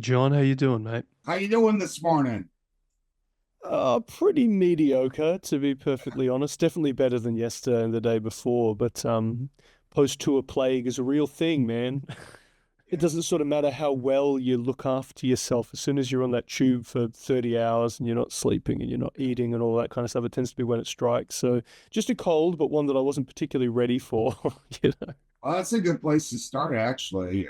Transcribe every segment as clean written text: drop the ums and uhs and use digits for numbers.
John, how you doing, mate? How you doing this morning? Pretty mediocre, to be perfectly honest. Definitely better than yesterday and the day before, but post-tour plague is a real thing, man. It Yeah. doesn't sort of matter how well you look after yourself. As soon as you're on that tube for 30 hours and you're not sleeping and you're not eating and all that kind of stuff, it tends to be when it strikes. So just a cold, but one that I wasn't particularly ready for, you know. Well, that's a good place to start, actually.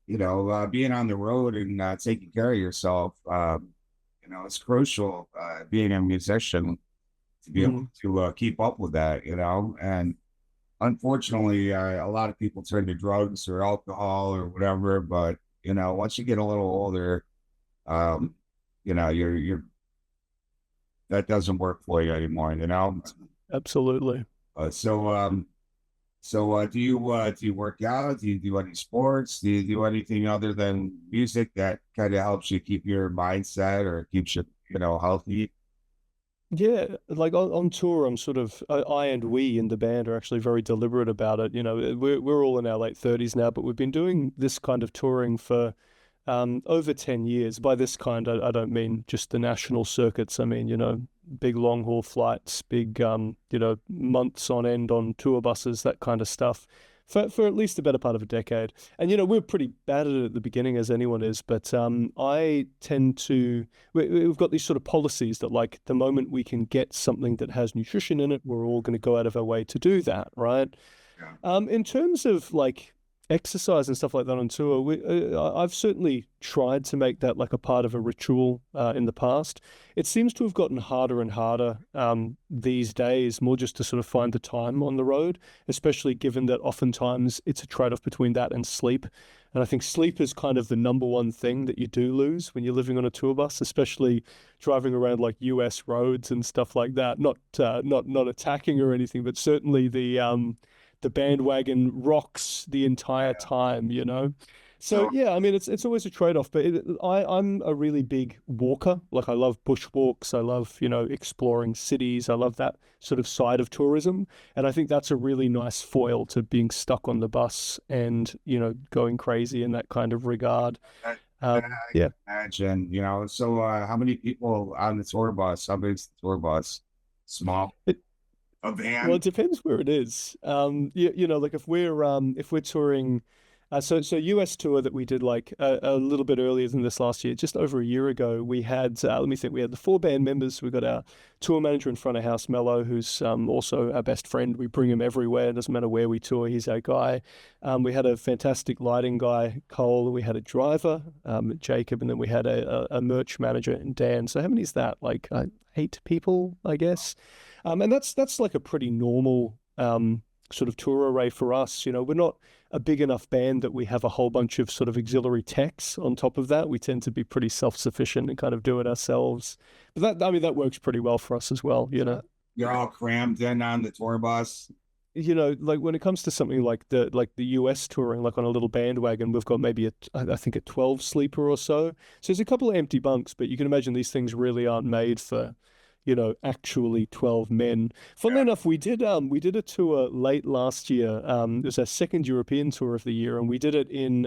Being on the road and taking care of yourself, it's crucial, being a musician to be able Mm. to keep up with that, and unfortunately, a lot of people turn to drugs or alcohol or whatever, but, once you get a little older, um, you're that doesn't work for you anymore. Absolutely. Uh, so, um, do you work out? Do you do any sports? Do you do anything other than music that kind of helps you keep your mindset or keeps you, healthy? Yeah, like on tour, I'm sort of I and we in the band are actually very deliberate about it. You know, we're all in our late 30s now, but we've been doing this kind of touring for over 10 years. By this kind, I don't mean just the national circuits. I mean, big long haul flights, big months on end on tour buses, that kind of stuff. For at least the better part of a decade. And we're pretty bad at it at the beginning as anyone is, but I tend to we've got these sort of policies that like the moment we can get something that has nutrition in it, we're all going to go out of our way to do that, right? Yeah. In terms of like exercise and stuff like that on tour, I've certainly tried to make that like a part of a ritual in the past. It seems to have gotten harder and harder these days, more just to sort of find the time on the road, especially given that oftentimes it's a trade-off between that and sleep. And I think sleep is kind of the number one thing that you do lose when you're living on a tour bus, especially driving around like US roads and stuff like that. Not attacking or anything, but certainly the bandwagon rocks the entire time, you know? So So, yeah, I mean it's always a trade-off, but I'm a really big walker. Like I love bushwalks, I love, exploring cities. I love that sort of side of tourism. And I think that's a really nice foil to being stuck on the bus and, going crazy in that kind of regard. that I Yeah. can imagine, how many people on the tour bus? How big's the tour bus? Small, It, a Well, van? it depends where it is. Like if we're touring, so US tour that we did like a little bit earlier than this last year, just over a year ago, we had let me think, we had the four band members. We got our tour manager in front of house, Mello, who's also our best friend. We bring him everywhere. It doesn't matter where we tour, he's our guy. We had a fantastic lighting guy, Cole. We had a driver, Jacob, and then we had a merch manager, Dan. So how many is that? Like eight people, I guess. And that's like a pretty normal sort of tour array for us. We're not a big enough band that we have a whole bunch of sort of auxiliary techs on top of that. We tend to be pretty self-sufficient and kind of do it ourselves. But I mean, that works pretty well for us as well. You're all crammed in on the tour bus. Like when it comes to something like the US touring, like on a little bandwagon, we've got maybe I think a 12 sleeper or so. So there's a couple of empty bunks, but you can imagine these things really aren't made for actually 12 men. Funnily Yeah. enough, we did a tour late last year. It was our second European tour of the year, and we did it in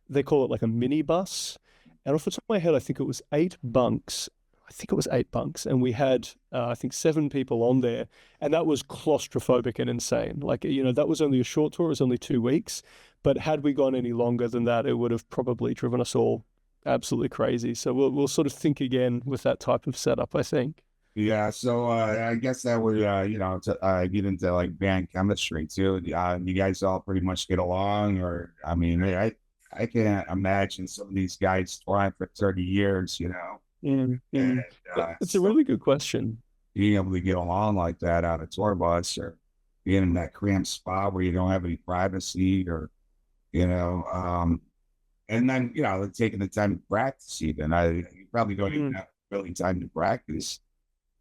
they call it like a minibus. And off the top of my head, I think it was 8 bunks. I think it was 8 bunks, and we had I think 7 people on there, and that was claustrophobic and insane. Like that was only a short tour; it was only 2 weeks. But had we gone any longer than that, it would have probably driven us all absolutely crazy. So we'll sort of think again with that type of setup, I think. Yeah, so I guess that would get into like band chemistry too. You guys all pretty much get along, or I mean, I can't imagine some of these guys touring for 30 years, Mm, and mm. It's a still really good question. being able to get along like that on a tour bus or being in that cramped spot where you don't have any privacy or you know, and then taking the time to practice even. You probably don't even Mm. have really time to practice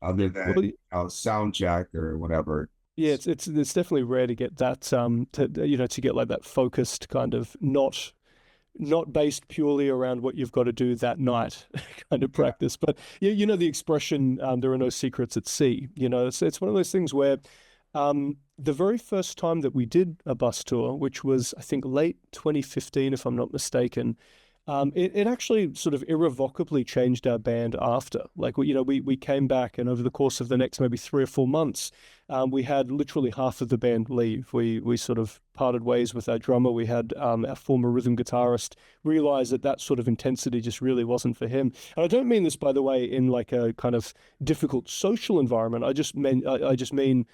other than Well, sound check or whatever. yeah, it's definitely rare to get that to get like that focused kind of not based purely around what you've got to do that night kind of Yeah, practice. But yeah, the expression, there are no secrets at sea. It's one of those things where the very first time that we did a bus tour, which was I think late 2015, if I'm not mistaken, It actually sort of irrevocably changed our band after. Like, we came back, and over the course of the next maybe 3 or 4 months, we had literally half of the band leave. We sort of parted ways with our drummer. We had our former rhythm guitarist realize that that sort of intensity just really wasn't for him. And I don't mean this, by the way, in like a kind of difficult social environment. I just mean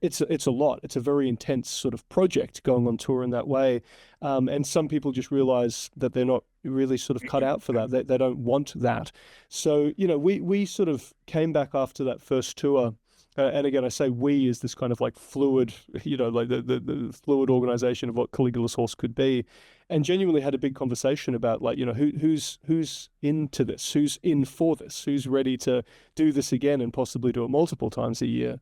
it's a lot. It's a very intense sort of project going on tour in that way. And some people just realize that they're not really sort of cut out for that. They don't want that. So, we sort of came back after that first tour. And again, I say we is this kind of like fluid, like the fluid organization of what Caligula's horse could be, and genuinely had a big conversation about like, who's into this, who's in for this, who's ready to do this again and possibly do it multiple times a year.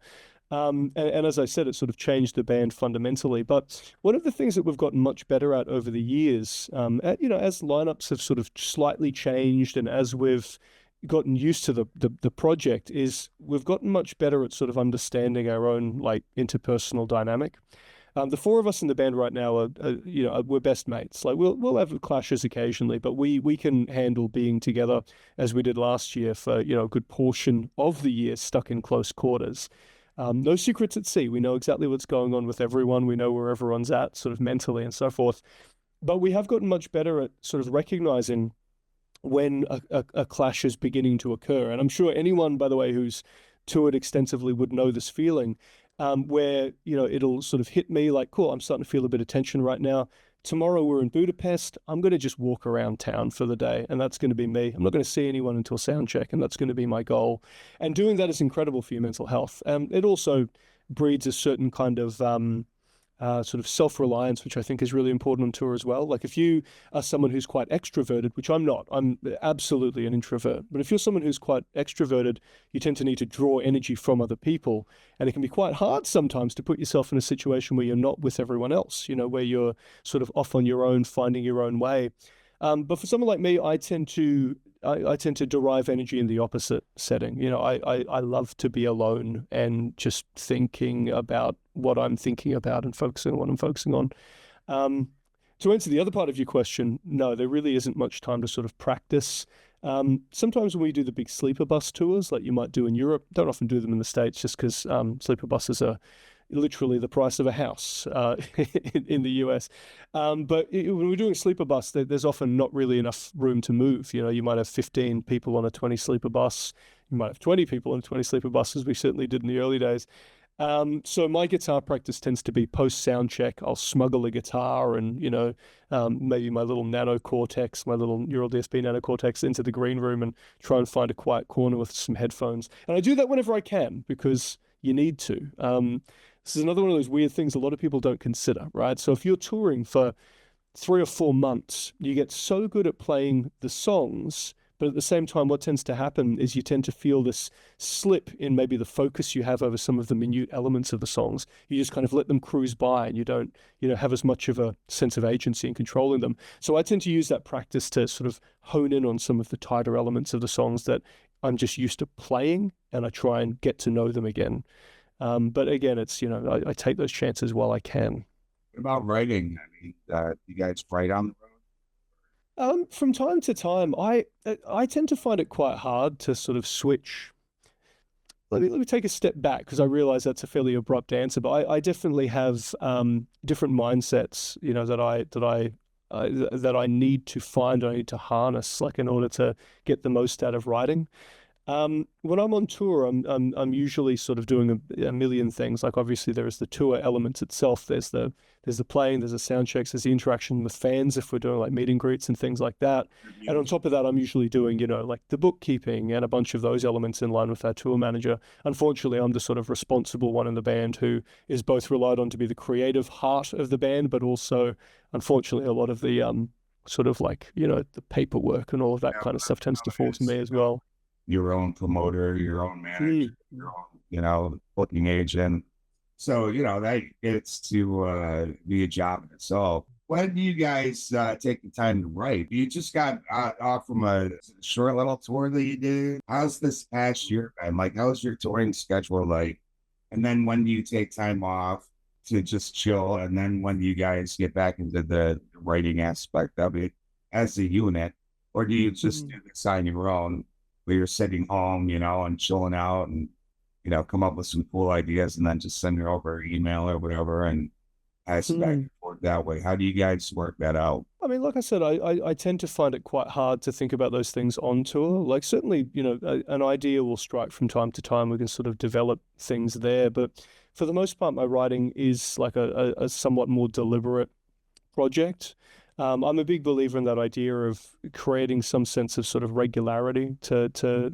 And as I said, it sort of changed the band fundamentally. But one of the things that we've gotten much better at over the years, as lineups have sort of slightly changed and as we've gotten used to the project, is we've gotten much better at sort of understanding our own like interpersonal dynamic. The four of us in the band right now we're best mates. Like we'll have clashes occasionally, but we can handle being together as we did last year for a good portion of the year stuck in close quarters. No secrets at sea. We know exactly what's going on with everyone. We know where everyone's at, sort of mentally and so forth. But we have gotten much better at sort of recognizing when a clash is beginning to occur. And I'm sure anyone, by the way, who's toured extensively would know this feeling, where, it'll sort of hit me like, cool, I'm starting to feel a bit of tension right now. Tomorrow we're in Budapest. I'm going to just walk around town for the day, and that's going to be me. I'm not going to see anyone until sound check, and that's going to be my goal. And doing that is incredible for your mental health. It also breeds a certain kind of sort of self-reliance, which I think is really important on tour as well. Like if you are someone who's quite extroverted, which I'm not, I'm absolutely an introvert, but if you're someone who's quite extroverted, you tend to need to draw energy from other people. And it can be quite hard sometimes to put yourself in a situation where you're not with everyone else, where you're sort of off on your own, finding your own way. But for someone like me, I tend to derive energy in the opposite setting. I love to be alone and just thinking about what I'm thinking about and focusing on what I'm focusing on. To answer the other part of your question, no, there really isn't much time to sort of practice. Sometimes when we do the big sleeper bus tours, like you might do in Europe, don't often do them in the States just because sleeper buses are literally the price of a house in the US. But when we're doing a sleeper bus, there's often not really enough room to move. You might have 15 people on a 20 sleeper bus. You might have 20 people on a 20 sleeper bus, as we certainly did in the early days. So my guitar practice tends to be post sound check. I'll smuggle a guitar and, maybe my little nano cortex, my little neural DSP nano cortex into the green room and try and find a quiet corner with some headphones. And I do that whenever I can because you need to. This is another one of those weird things a lot of people don't consider, right? So if you're touring for 3 or 4 months, you get so good at playing the songs, but at the same time, what tends to happen is you tend to feel this slip in maybe the focus you have over some of the minute elements of the songs. You just kind of let them cruise by and you don't, have as much of a sense of agency in controlling them. So I tend to use that practice to sort of hone in on some of the tighter elements of the songs that I'm just used to playing, and I try and get to know them again. But again, it's, I take those chances while I can. What about writing? I mean, you guys write on the road? From time to time, I tend to find it quite hard to sort of switch. Let me take a step back because I realize that's a fairly abrupt answer, but I definitely have different mindsets, that I need to find, I need to harness, like in order to get the most out of writing. When I'm on tour, I'm usually sort of doing a million things. Like obviously there is the tour element itself. There's the playing, there's the sound checks, there's the interaction with fans if we're doing like meet and greets and things like that. And on top of that, I'm usually doing, like the bookkeeping and a bunch of those elements in line with our tour manager. Unfortunately, I'm the sort of responsible one in the band who is both relied on to be the creative heart of the band, but also, unfortunately, a lot of the sort of like, the paperwork and all of that kind of stuff tends to fall to me as well. Your own promoter, your own manager, your own, booking agent. So, that gets to be a job in itself. When do you guys take the time to write? You just got off from a short little tour that you did. How's this past year been? Like, how's your touring schedule like? And then when do you take time off to just chill? And then when do you guys get back into the writing aspect of it? as a unit, or do you just Mhm. do this on your own, where you're sitting home, and chilling out and come up with some cool ideas and then just send it over email or whatever and pass it back Mhm. and forth that way? How do you guys work that out? I mean, like I said, I tend to find it quite hard to think about those things on tour. Like, certainly, an idea will strike from time to time. We can sort of develop things there. But for the most part, my writing is like a somewhat more deliberate project. I'm a big believer in that idea of creating some sense of sort of regularity to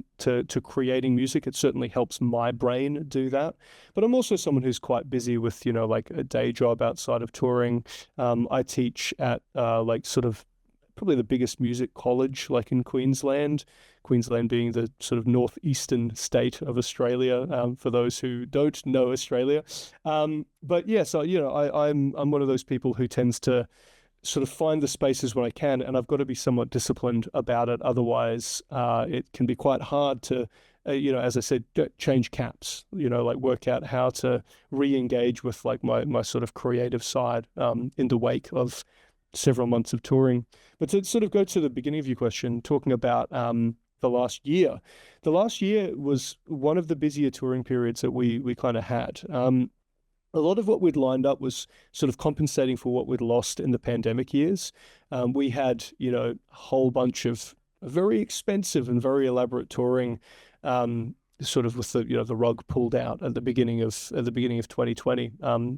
creating music. It certainly helps my brain do that. But I'm also someone who's quite busy with, like a day job outside of touring. I teach at like sort of probably the biggest music college like in Queensland. Queensland being the sort of northeastern state of Australia, for those who don't know Australia. But yeah, so I'm one of those people who tends to sort of find the spaces when I can, and I've got to be somewhat disciplined about it. Otherwise, it can be quite hard to, as I said, change caps. Like work out how to re-engage with like my sort of creative side in the wake of several months of touring. But to sort of go to the beginning of your question, talking about the last year, the last year was one of the busier touring periods that we kind of had. A lot of what we'd lined up was sort of compensating for what we'd lost in the pandemic years. We had, a whole bunch of very expensive and very elaborate touring, sort of with the rug pulled out at the beginning of 2020,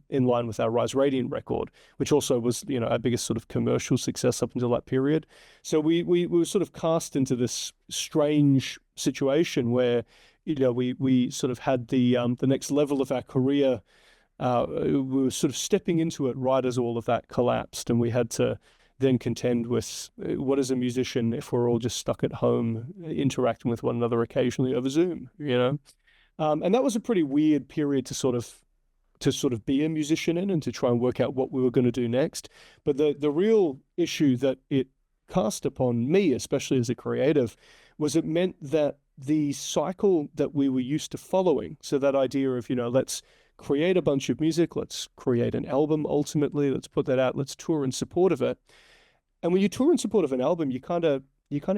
in line with our Rise Radiant record, which also was, our biggest sort of commercial success up until that period. So we were sort of cast into this strange situation where, we sort of had the next level of our career. We were sort of stepping into it right as all of that collapsed, and we had to then contend with what is a musician if we're all just stuck at home interacting with one another occasionally over Zoom. And that was a pretty weird period to sort of be a musician in and to try and work out what we were going to do next. But the real issue that it cast upon me, especially as a creative, was it meant that the cycle that we were used to following, so that idea of, let's create a bunch of music, let's create an album ultimately, let's put that out, let's tour in support of it. And when you tour in support of an album, you kind of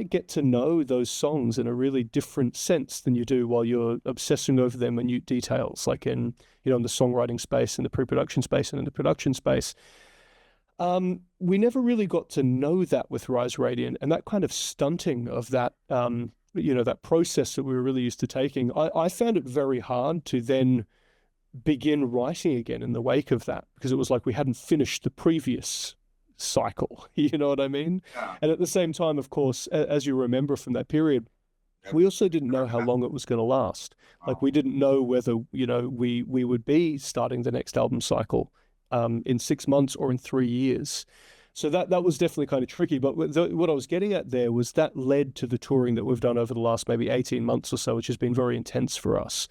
get to know those songs in a really different sense than you do while you're obsessing over their minute details, like in the songwriting space, in the pre-production space, and in the production space. We never really got to know that with Rise Radiant, and that kind of stunting of that, that process that we were really used to taking. I found it very hard to then begin writing again in the wake of that, because it was like we hadn't finished the previous cycle. You know what I mean? Yeah. And at the same time, of course, as you remember from that period, we also didn't know how long it was going to last. Like we didn't know whether, we would be starting the next album cycle in 6 months or in 3 years. So that was definitely kind of tricky. But what I was getting at there was that led to the touring that we've done over the last maybe 18 months or so, which has been very intense for us.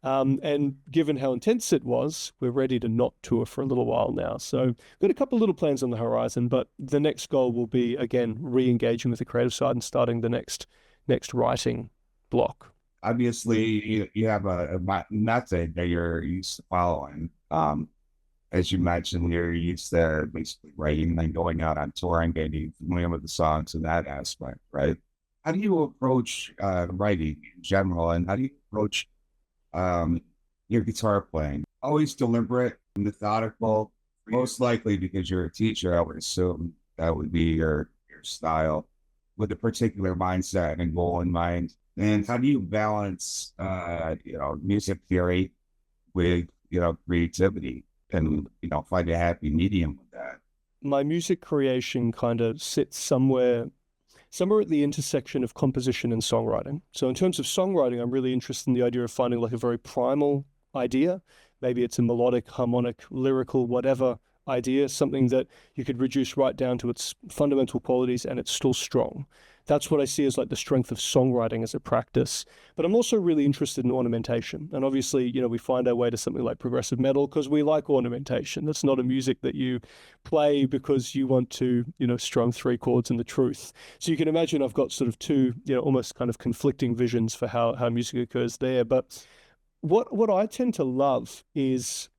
And given how intense it was, we're ready to not tour for a little while now. So we've got a couple of little plans on the horizon, but the next goal will be, again, re-engaging with the creative side and starting the next writing block. Obviously, you have a method that you're used to following. As you mentioned, you're used to basically writing and going out on tour and getting familiar with the songs in that aspect, right? How do you approach writing in general, and how do you approach um, your guitar playing? Always deliberate, methodical, most likely because you're a teacher, I would assume that would be your style with a particular mindset and goal in mind. And how do you balance, music theory with, creativity and, find a happy medium with that? My music creation kind of sits somewhere at the intersection of composition and songwriting. So in terms of songwriting, I'm really interested in the idea of finding like a very primal idea. Maybe it's a melodic, harmonic, lyrical, whatever idea, something that you could reduce right down to its fundamental qualities and it's still strong. That's what I see as like the strength of songwriting as a practice. But I'm also really interested in ornamentation. And obviously, we find our way to something like progressive metal because we like ornamentation. That's not a music that you play because you want to, strum three chords and the truth. So you can imagine I've got sort of two, almost kind of conflicting visions for how music occurs there. But what I tend to love is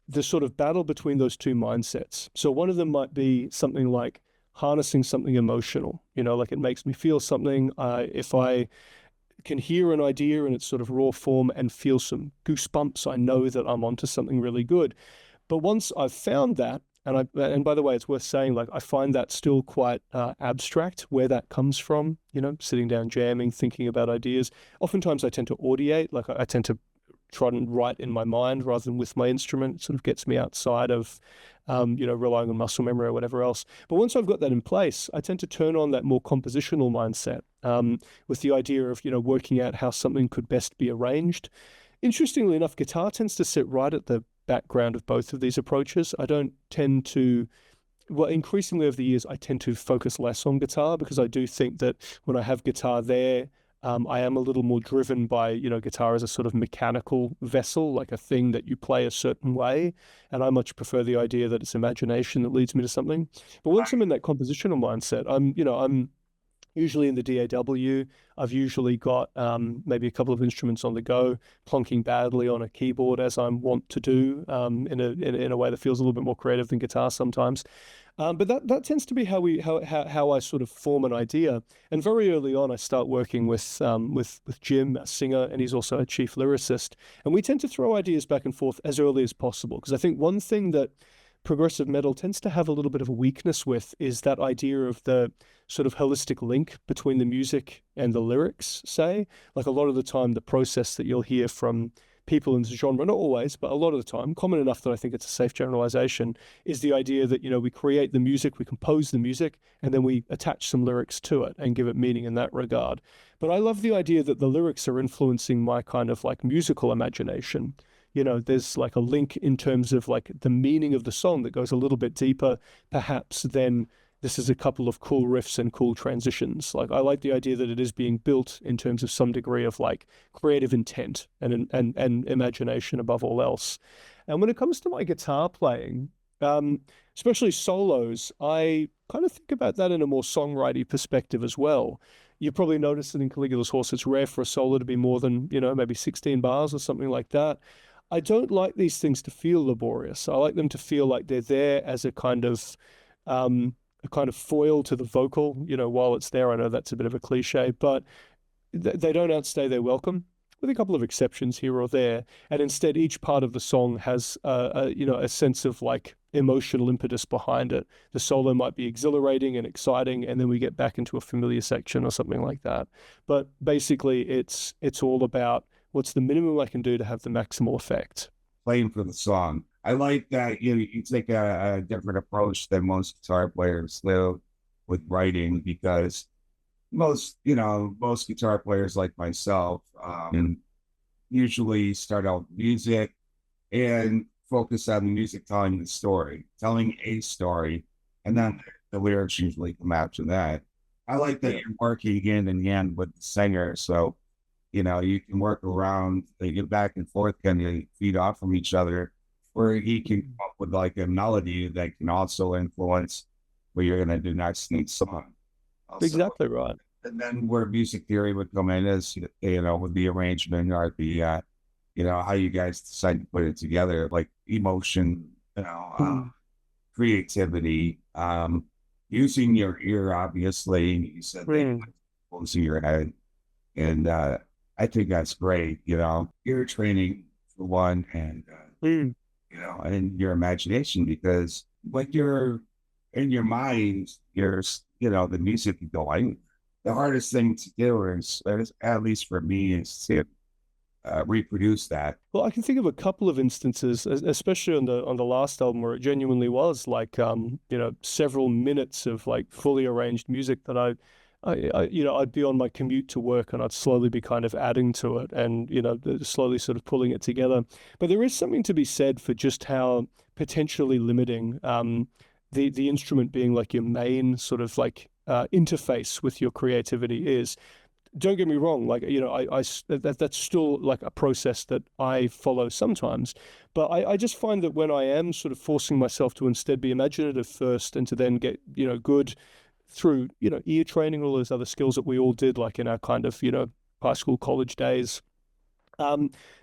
the sort of battle between those two mindsets. So one of them might be something like harnessing something emotional. Like it makes me feel something. If I can hear an idea in its sort of raw form and feel some goosebumps, I know that I'm onto something really good. But once I've found that, and by the way, it's worth saying, like, I find that still quite abstract where that comes from, sitting down, jamming, thinking about ideas. Oftentimes I tend to audiate, like I tend to try and write in my mind rather than with my instrument. It sort of gets me outside of, relying on muscle memory or whatever else. But once I've got that in place, I tend to turn on that more compositional mindset, with the idea of, working out how something could best be arranged. Interestingly enough, guitar tends to sit right at the background of both of these approaches. I don't tend to, well, increasingly over the years, I tend to focus less on guitar because I do think that when I have guitar there, I am a little more driven by, guitar as a sort of mechanical vessel, like a thing that you play a certain way. And I much prefer the idea that it's imagination that leads me to something. But once I'm in that compositional mindset, I'm usually in the DAW. I've usually got maybe a couple of instruments on the go, plonking badly on a keyboard as I'm wont to do, in a way that feels a little bit more creative than guitar sometimes. But that tends to be how I sort of form an idea. And very early on, I start working with Jim, a singer, and he's also a chief lyricist. And we tend to throw ideas back and forth as early as possible, because I think one thing that progressive metal tends to have a little bit of a weakness with is that idea of the sort of holistic link between the music and the lyrics, say. Like a lot of the time, the process that you'll hear from people in the genre, not always, but a lot of the time, common enough that I think it's a safe generalization, is the idea that, we create the music, we compose the music, and then we attach some lyrics to it and give it meaning in that regard. But I love the idea that the lyrics are influencing my kind of like musical imagination. There's like a link in terms of like the meaning of the song that goes a little bit deeper, perhaps, than this is a couple of cool riffs and cool transitions. Like I like the idea that it is being built in terms of some degree of like creative intent and imagination above all else. And when it comes to my guitar playing, especially solos, I kind of think about that in a more songwriting perspective as well. You probably noticed that in Caligula's Horse, it's rare for a solo to be more than, maybe 16 bars or something like that. I don't like these things to feel laborious. I like them to feel like they're there as a kind of foil to the vocal, while it's there. I know that's a bit of a cliche, but they don't outstay their welcome, with a couple of exceptions here or there. And instead, each part of the song has a sense of like emotional impetus behind it. The solo might be exhilarating and exciting, and then we get back into a familiar section or something like that. But basically, it's all about what's the minimum I can do to have the maximal effect. Playing for the song. I like that you take a different approach than most guitar players do with writing, because most guitar players like myself usually start out with music and focus on the music telling a story, and then the lyrics usually come after that. I like that you're working hand in hand with the singer, so you can work around, they get back and forth, kind of feed off from each other, where he can come up with like a melody that can also influence what you're going to do next in each song. Also, Exactly right. and then where music theory would come in is, with the arrangement or the, how you guys decide to put it together, like emotion, creativity, using your ear, obviously. You said closing your head. And I think that's great, ear training for one, and, and your imagination, because when you're in your mind, the music going. The hardest thing to do is, at least for me, is to reproduce that. Well, I can think of a couple of instances, especially on the last album, where it genuinely was like several minutes of like fully arranged music that I'd be on my commute to work and I'd slowly be kind of adding to it and slowly sort of pulling it together. But there is something to be said for just how potentially limiting the instrument being like your main sort of like interface with your creativity is. Don't get me wrong, like, that's still like a process that I follow sometimes. But I just find that when I am sort of forcing myself to instead be imaginative first and to then get, good through, ear training, all those other skills that we all did, like in our kind of, high school, college days,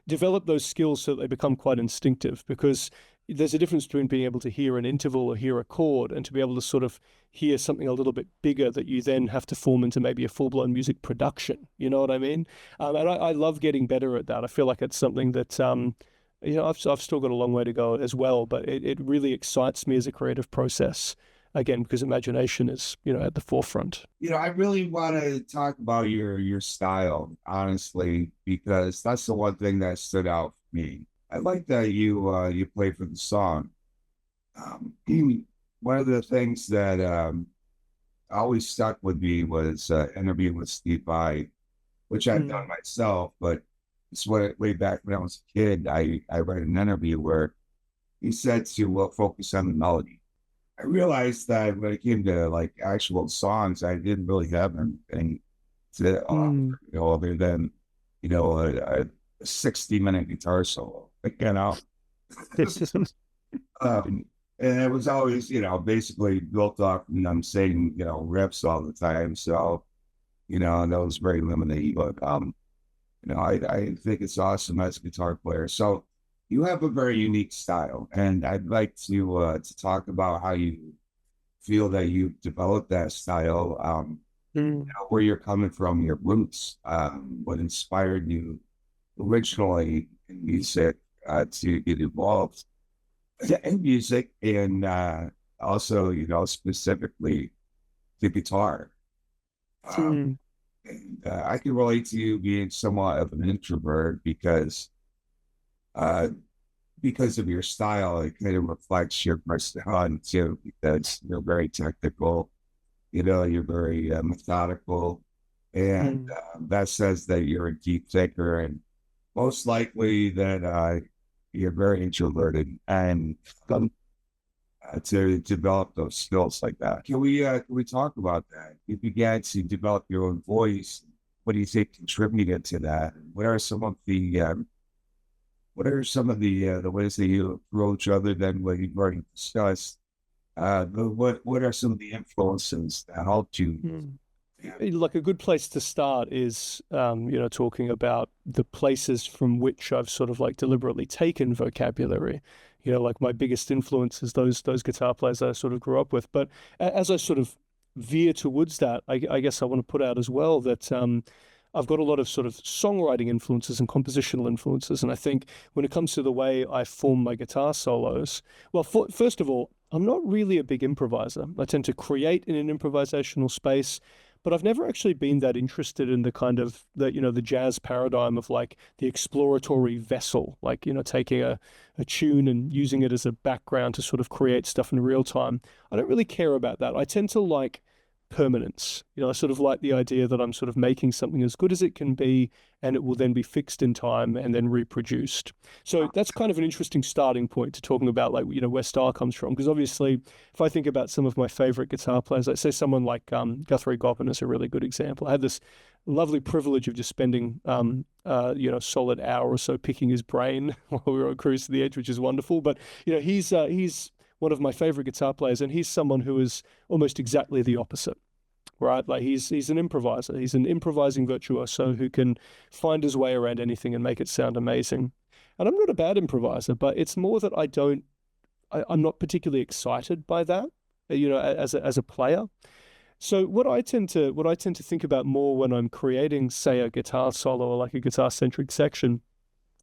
develop those skills so that they become quite instinctive. Because there's a difference between being able to hear an interval or hear a chord and to be able to sort of hear something a little bit bigger that you then have to form into maybe a full-blown music production. You know what I mean? And I love getting better at that. I feel like it's something that, I've still got a long way to go as well, but it really excites me as a creative process. Again, because imagination is, at the forefront. I really want to talk about your style, honestly, because that's the one thing that stood out for me. I like that you play for the song. Um, One of the things that always stuck with me was interview with Steve Vai, which I've done Mm, myself, but it's way back when I was a kid. I read an interview where he said to focus on the melody. I realized that when it came to like actual songs, I didn't really have anything to mm. offer, other than a 60-minute guitar solo. Um, and it was always, basically built off, I'm saying, riffs all the time. So, and that was very limited. But I think it's awesome as a guitar player. So you have a very unique style, and I'd like to talk about how you feel that you've developed that style, Mm. where you're coming from, your roots, what inspired you originally in music to get involved in music, and also, specifically the guitar. Um, Mm. and I can relate to you being somewhat of an introvert uh, because of your style. It kind of reflects your personality too, because you're very technical. You're very methodical, and Mm. that says that you're a deep thinker, and most likely that you're very introverted, and to develop those skills like that. Can we talk about that? You began to develop your own voice. What do you think contributed to that? What are some of the ways that you approach, other than what you've already discussed? But what are some of the influences that helped you? Mm. Yeah. Like a good place to start is, talking about the places from which I've sort of like deliberately taken vocabulary. Like my biggest influence is those guitar players I sort of grew up with. But as I sort of veer towards that, I guess I want to put out as well that I've got a lot of sort of songwriting influences and compositional influences. And I think when it comes to the way I form my guitar solos, well, first of all, I'm not really a big improviser. I tend to create in an improvisational space, but I've never actually been that interested in the kind of the jazz paradigm of like the exploratory vessel, like, taking a tune and using it as a background to sort of create stuff in real time. I don't really care about that. I tend to like permanence. I sort of like the idea that I'm sort of making something as good as it can be, and it will then be fixed in time and then reproduced. So that's kind of an interesting starting point to talking about, like, where style comes from. Because obviously, if I think about some of my favorite guitar players, like say someone like Guthrie Govan is a really good example. I had this lovely privilege of just spending solid hour or so picking his brain while we were on Cruise to the Edge, which is wonderful. But he's one of my favorite guitar players, and he's someone who is almost exactly the opposite, right? Like he's an improviser. He's an improvising virtuoso who can find his way around anything and make it sound amazing. And I'm not a bad improviser, but it's more that I'm not particularly excited by that, as a player. So what I tend to think about more when I'm creating, say, a guitar solo or like a guitar centric section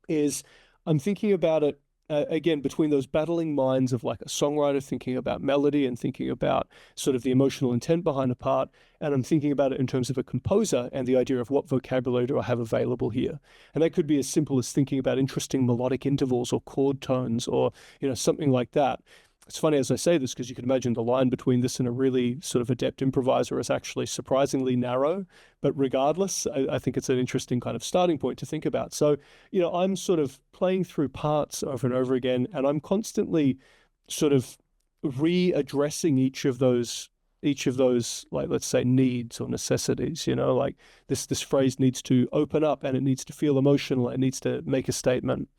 is I'm thinking about it again between those battling minds of like a songwriter thinking about melody and thinking about sort of the emotional intent behind a part, and I'm thinking about it in terms of a composer and the idea of what vocabulary do I have available here. And that could be as simple as thinking about interesting melodic intervals or chord tones or something like that. It's funny as I say this because you can imagine the line between this and a really sort of adept improviser is actually surprisingly narrow. But regardless, I think it's an interesting kind of starting point to think about. So, I'm sort of playing through parts over and over again, and I'm constantly sort of readdressing each of those, like, let's say, needs or necessities. Like this phrase needs to open up and it needs to feel emotional, it needs to make a statement.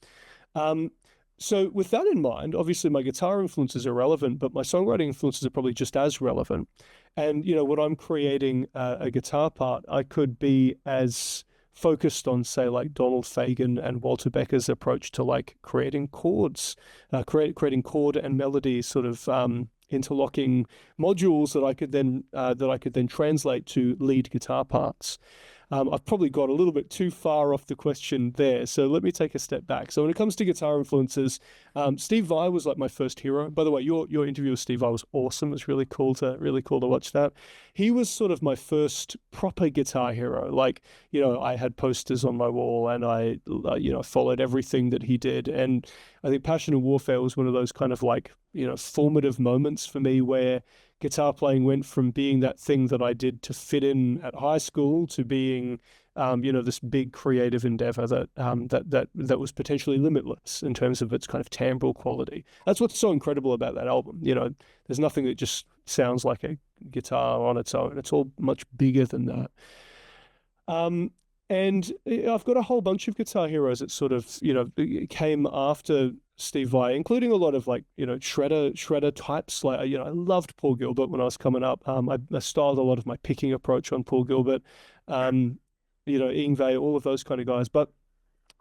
um, so with that in mind, obviously my guitar influences are relevant, but my songwriting influences are probably just as relevant. And when I'm creating a guitar part, I could be as focused on, say, like Donald Fagen and Walter Becker's approach to like creating chords, creating chord and melody sort of interlocking modules that I could then translate to lead guitar parts. I've probably got a little bit too far off the question there, so let me take a step back. So when it comes to guitar influences, Steve Vai was like my first hero. By the way, your interview with Steve Vai was awesome. It was really cool to watch that. He was sort of my first proper guitar hero. Like, I had posters on my wall, and I followed everything that he did. And I think Passion and Warfare was one of those kind of like, formative moments for me where guitar playing went from being that thing that I did to fit in at high school to being, this big creative endeavor that was potentially limitless in terms of its kind of timbral quality. That's what's so incredible about that album. There's nothing that just sounds like a guitar on its own. It's all much bigger than that. And I've got a whole bunch of guitar heroes that sort of, came after Steve Vai, including a lot of like, shredder types. Like, I loved Paul Gilbert when I was coming up. I styled a lot of my picking approach on Paul Gilbert, Yngwie, all of those kind of guys. But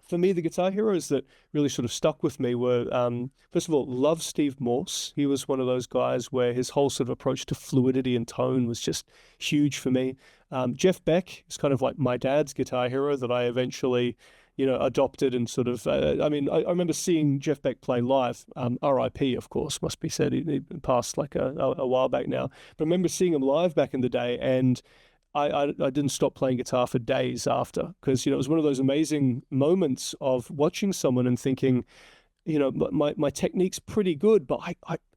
for me, the guitar heroes that really sort of stuck with me were, first of all, love Steve Morse. He was one of those guys where his whole sort of approach to fluidity and tone was just huge for me. Jeff Beck is kind of like my dad's guitar hero that I eventually, adopted and sort of, I remember seeing Jeff Beck play live, RIP, of course, must be said. He passed like a while back now. But I remember seeing him live back in the day, and I didn't stop playing guitar for days after, because, it was one of those amazing moments of watching someone and thinking, my technique's pretty good, but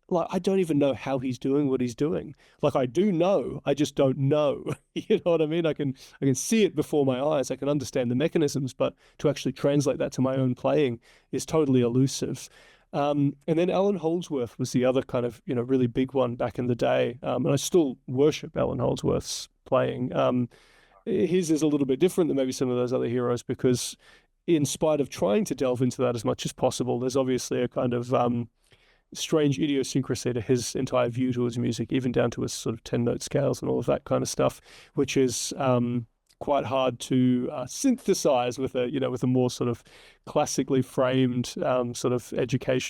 I don't even know how he's doing what he's doing. Like, I do know, I just don't know. You know what I mean? I can see it before my eyes. I can understand the mechanisms, but to actually translate that to my own playing is totally elusive. And then Alan Holdsworth was the other kind of, really big one back in the day. And I still worship Alan Holdsworth's playing. His is a little bit different than maybe some of those other heroes, because in spite of trying to delve into that as much as possible, there's obviously a kind of strange idiosyncrasy to his entire view to his music, even down to his sort of 10-note scales and all of that kind of stuff, which is quite hard to synthesize with a more sort of classically framed sort of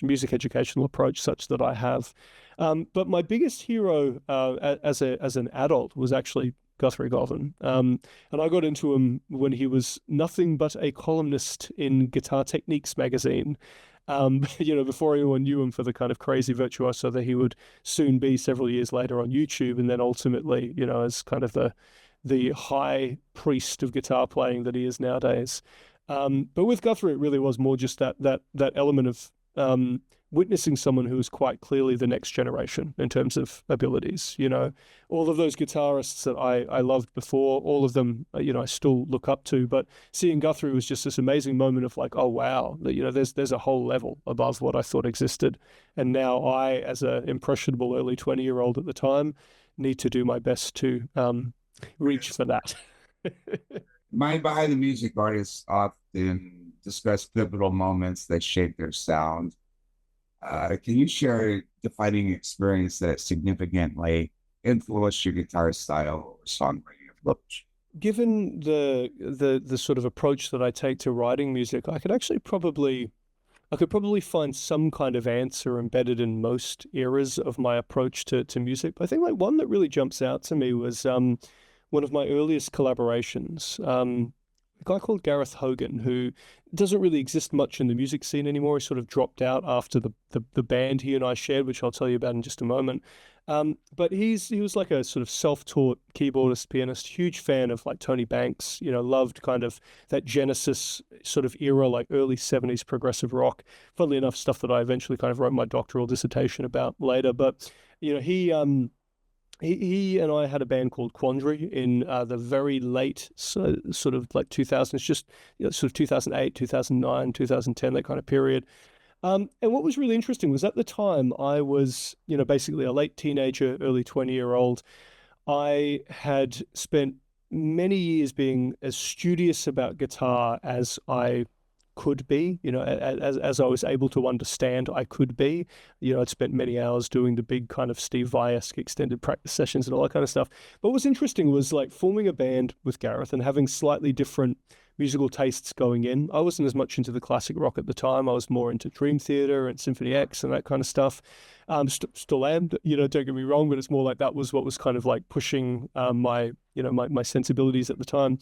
music educational approach, such that I have. But my biggest hero as an adult was actually Guthrie Govan. And I got into him when he was nothing but a columnist in Guitar Techniques magazine. Before anyone knew him for the kind of crazy virtuoso that he would soon be several years later on YouTube, and then ultimately, as kind of the high priest of guitar playing that he is nowadays. But with Guthrie, it really was more just that element of witnessing someone who was quite clearly the next generation in terms of abilities. All of those guitarists that I loved before, all of them, I still look up to. But seeing Guthrie was just this amazing moment of like, oh wow, there's a whole level above what I thought existed, and now I, as an impressionable early 20-year-old at the time, need to do my best to reach for that. My behind the music artists often discuss pivotal moments that shape their sound. Can you share a defining experience that significantly influenced your guitar style or songwriting approach? Given the sort of approach that I take to writing music, I could probably find some kind of answer embedded in most eras of my approach to music. But I think like one that really jumps out to me was one of my earliest collaborations. A guy called Gareth Hogan, who doesn't really exist much in the music scene anymore. He sort of dropped out after the band he and I shared, which I'll tell you about in just a moment. But he was like a sort of self-taught keyboardist, pianist, huge fan of like Tony Banks, loved kind of that Genesis sort of era, like early 70s progressive rock. Funnily enough, stuff that I eventually kind of wrote my doctoral dissertation about later. But, he and I had a band called Quandary in the very late sort of like 2000s, just sort of 2008, 2009, 2010, that kind of period. And what was really interesting was at the time I was, basically a late teenager, early 20-year-old. I had spent many years being as studious about guitar as I could be, as I was able to understand I could be. I'd spent many hours doing the big kind of Steve Vai-esque extended practice sessions and all that kind of stuff. But what was interesting was like forming a band with Gareth and having slightly different musical tastes going in. I wasn't as much into the classic rock at the time. I was more into Dream Theater and Symphony X and that kind of stuff. Still am, don't get me wrong, but it's more like that was what was kind of like pushing my sensibilities at the time.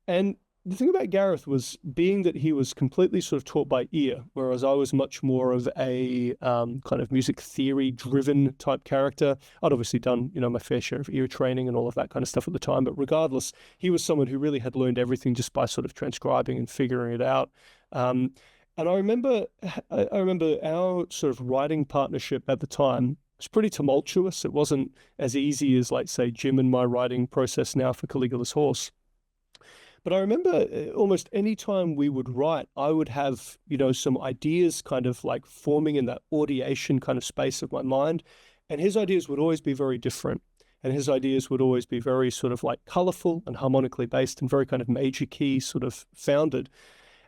And the thing about Gareth was being that he was completely sort of taught by ear, whereas I was much more of a kind of music theory driven type character. I'd obviously done, my fair share of ear training and all of that kind of stuff at the time, but regardless, he was someone who really had learned everything just by sort of transcribing and figuring it out. And I remember our sort of writing partnership at the time was pretty tumultuous. It wasn't as easy as, like, say, Jim and my writing process now for Caligula's Horse. But I remember almost any time we would write, I would have, some ideas kind of like forming in that audiation kind of space of my mind. And his ideas would always be very different. And his ideas would always be very sort of like colorful and harmonically based and very kind of major key sort of founded.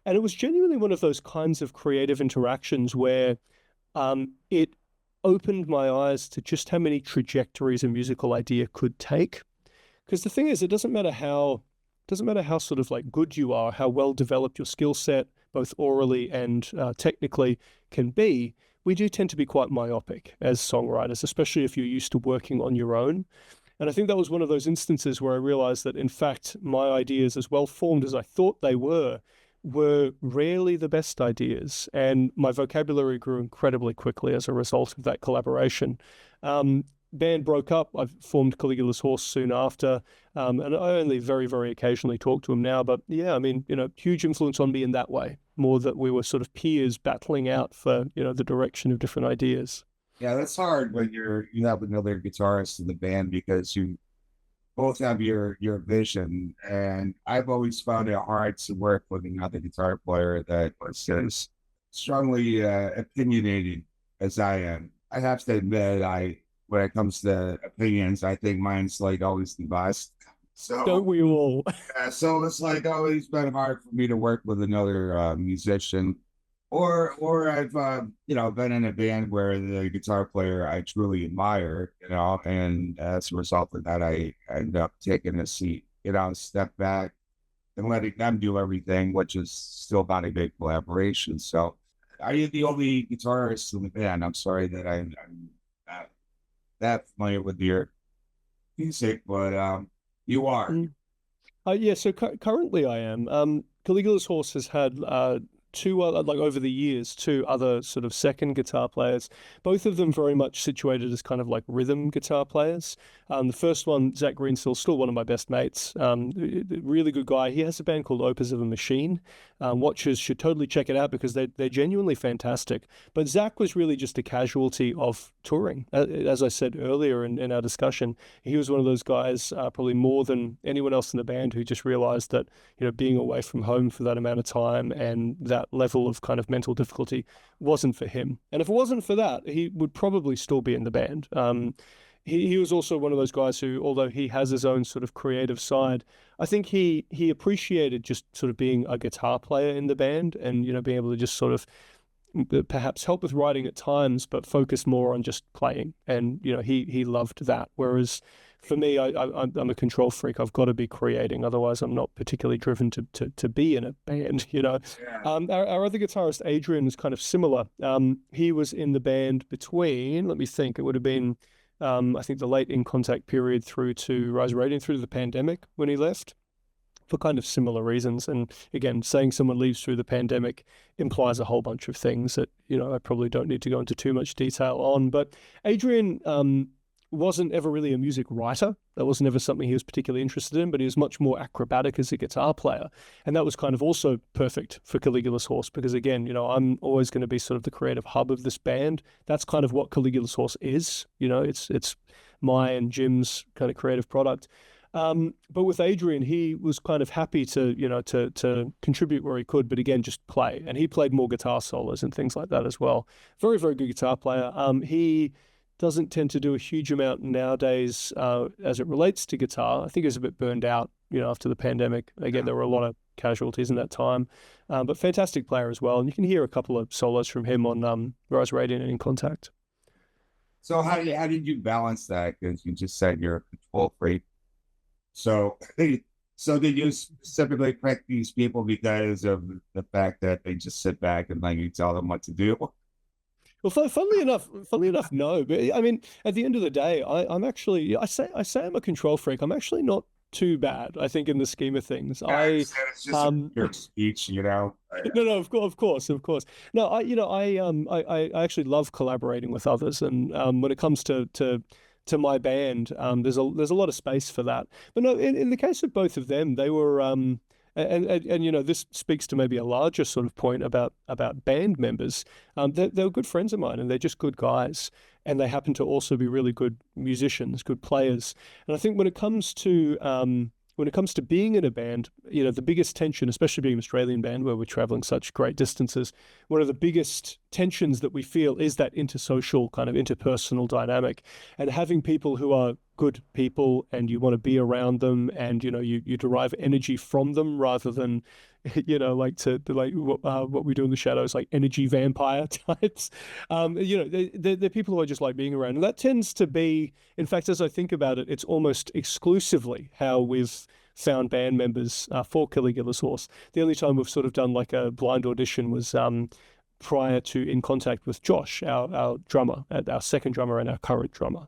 And it was genuinely one of those kinds of creative interactions where it opened my eyes to just how many trajectories a musical idea could take. Because the thing is, it doesn't matter how sort of like good you are, how well developed your skill set, both orally and technically, can be. We do tend to be quite myopic as songwriters, especially if you're used to working on your own. And I think that was one of those instances where I realized that, in fact, my ideas, as well formed as I thought they were rarely the best ideas. And my vocabulary grew incredibly quickly as a result of that collaboration. Band broke up. I formed Caligula's Horse soon after, and I only very, very occasionally talk to him now. But yeah, I mean, huge influence on me in that way. More that we were sort of peers battling out for the direction of different ideas. Yeah, that's hard when you have another guitarist in the band because you both have your vision. And I've always found it hard to work with another guitar player that was as strongly opinionated as I am. I have to admit, when it comes to opinions, I think mine's like always the best. Don't So, we all? so it's like always been hard for me to work with another musician, or I've been in a band where the guitar player I truly admire, and as a result of that, I end up taking a seat, step back and letting them do everything, which is still not a big collaboration. So, are you the only guitarist in the band? I'm sorry that I'm not that familiar with your music, but you are. Mm. Yeah, so currently I am. Caligula's Horse has had two other, like over the years, two other sort of second guitar players, both of them very much situated as kind of like rhythm guitar players. The first one, Zach Greenstill's still one of my best mates. Really good guy. He has a band called Opus of a Machine. Watchers should totally check it out because they're genuinely fantastic. But Zach was really just a casualty of touring. As I said earlier in our discussion, he was one of those guys, probably more than anyone else in the band, who just realized that, being away from home for that amount of time and that level of kind of mental difficulty wasn't for him. And if it wasn't for that, he would probably still be in the band. He was also one of those guys who, although he has his own sort of creative side, I think he appreciated just sort of being a guitar player in the band and, being able to just sort of perhaps help with writing at times, but focus more on just playing. And, he loved that. Whereas for me, I'm a control freak. I've got to be creating. Otherwise, I'm not particularly driven to be in a band, Yeah. Our other guitarist, Adrian, is kind of similar. He was in the band between, let me think, it would have been, I think the late In Contact period through to Rise Radiant, through to the pandemic when he left, for kind of similar reasons. And again, saying someone leaves through the pandemic implies a whole bunch of things that, I probably don't need to go into too much detail on. But Adrian wasn't ever really a music writer. That wasn't ever something he was particularly interested in, but he was much more acrobatic as a guitar player. And that was kind of also perfect for Caligula's Horse because, again, I'm always going to be sort of the creative hub of this band. That's kind of what Caligula's Horse is. It's my and Jim's kind of creative product. But with Adrian, he was kind of happy to, to contribute where he could, but again, just play. And he played more guitar solos and things like that as well. Very, very good guitar player. He doesn't tend to do a huge amount nowadays as it relates to guitar. I think he was a bit burned out, after the pandemic. Again, there were a lot of casualties in that time, but fantastic player as well. And you can hear a couple of solos from him on Rise Radiant and In Contact. So how did you balance that? Because you just said you're a control freak. So So did you specifically pick these people because of the fact that they just sit back and let you tell them what to do? Well, funnily enough, no. But I mean, at the end of the day, I'm actually I say I'm a control freak. I'm actually not too bad, I think, in the scheme of things. Yeah, I I understand it's just a um your speech, you know. No, no, of course, of course. No, I actually love collaborating with others, and when it comes to my band, there's a lot of space for that. But no, in the case of both of them, they were and you know, this speaks to maybe a larger sort of point about band members. They were good friends of mine, and they're just good guys, and they happen to also be really good musicians, good players. And I think when it comes to being in a band, you know, the biggest tension, especially being an Australian band where we're traveling such great distances, one of the biggest tensions that we feel is that intersocial kind of interpersonal dynamic, and having people who are good people and you want to be around them, and you know, you derive energy from them rather than you know, like to like what we do in the shadows, like energy vampire types. You know, they're people who I just like being around, and that tends to be, in fact, as I think about it, it's almost exclusively how we've found band members for Caligula's Horse. The only time we've sort of done like a blind audition was prior to In Contact with Josh, our drummer, our second drummer and our current drummer,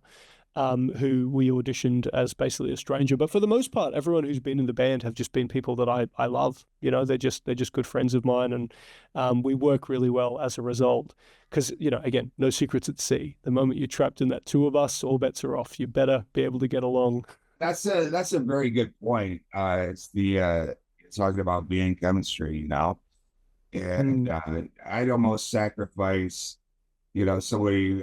who we auditioned as basically a stranger. But for the most part, everyone who's been in the band have just been people that I love. You know, they're just good friends of mine, and we work really well as a result. Because, you know, again, no secrets at sea. The moment you're trapped in that tour bus, all bets are off. You better be able to get along. That's a very good point. It's the talking about being chemistry, you know, and Mm, I'd almost sacrifice, you know, somebody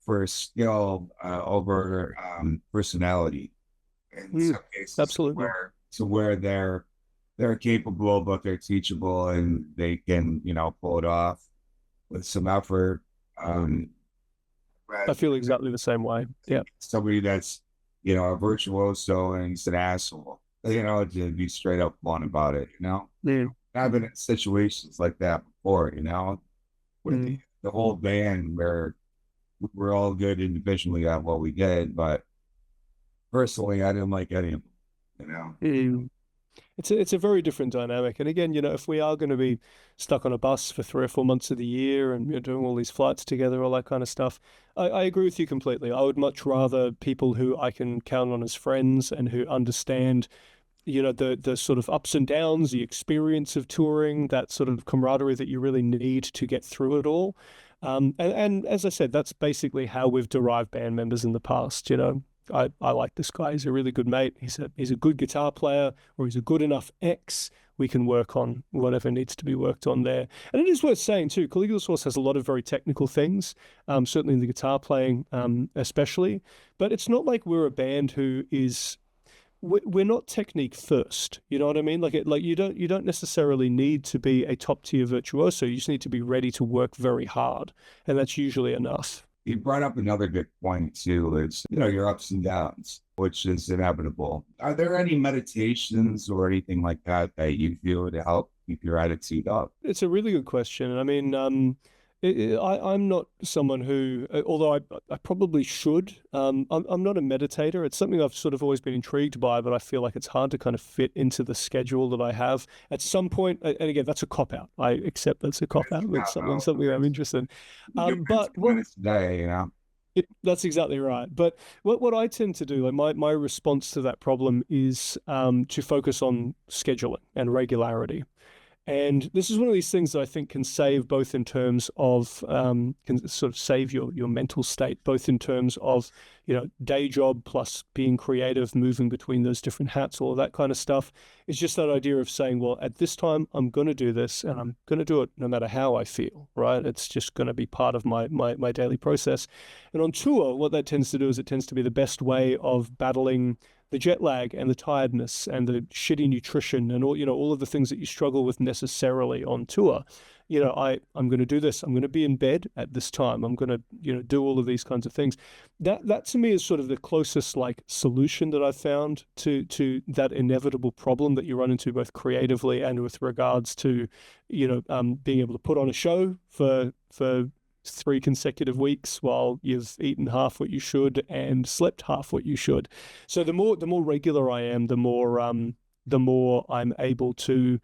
for skill over personality in mm, some cases, absolutely. to where they're capable, but they're teachable, and they can, you know, pull it off with some effort. Um, I rather feel exactly the same way. than Yeah. somebody that's, you know, a virtuoso and he's an asshole, you know, to be straight up blunt about it, you know. Mm, I've been in situations like that before, you know, with mm, the whole band where we're all good individually at what we did, but personally, I didn't like any of them, you know. mm. It's a very different dynamic. And again, you know, if we are going to be stuck on a bus for 3 or 4 months of the year and you're doing all these flights together, all that kind of stuff, I agree with you completely. I would much rather people who I can count on as friends and who understand, you know, the sort of ups and downs, the experience of touring, that sort of camaraderie that you really need to get through it all. And as I said, that's basically how we've derived band members in the past. You know, I like this guy. He's a really good mate. He's a good guitar player, or he's a good enough X. We can work on whatever needs to be worked on there. And it is worth saying too, Caligula Source has a lot of very technical things, certainly in the guitar playing, especially. But it's not like we're a band who is we're not technique first. You know what I mean? Like you don't necessarily need to be a top tier virtuoso. You just need to be ready to work very hard, and that's usually enough. You brought up another good point too. It's, you know, your ups and downs, which is inevitable. Are there any meditations or anything like that that you feel to help keep your attitude up? It's a really good question. I mean, I'm not someone who, although I probably should. I'm not a meditator. It's something I've sort of always been intrigued by, but I feel like it's hard to kind of fit into the schedule that I have at some point. And again, that's a cop out. I accept that's a cop out. It's something I'm interested in. You give But 15 minutes a day, you know. that's exactly right. But what I tend to do, like my response to that problem is to focus on scheduling and regularity. And this is one of these things that I think can save both in terms of can sort of save your mental state, both in terms of, you know, day job plus being creative, moving between those different hats, all of that kind of stuff. It's just that idea of saying, well, at this time I'm going to do this, and I'm going to do it no matter how I feel, right? It's just going to be part of my daily process. And on tour, what that tends to do is it tends to be the best way of battling the jet lag and the tiredness and the shitty nutrition and all, you know, all of the things that you struggle with necessarily on tour. You know, I'm going to do this. I'm going to be in bed at this time. I'm going to, you know, do all of these kinds of things. That to me is sort of the closest like solution that I've found to that inevitable problem that you run into both creatively and with regards to, you know, being able to put on a show for 3 consecutive weeks while you've eaten half what you should and slept half what you should. So the more regular I am, the more I'm able to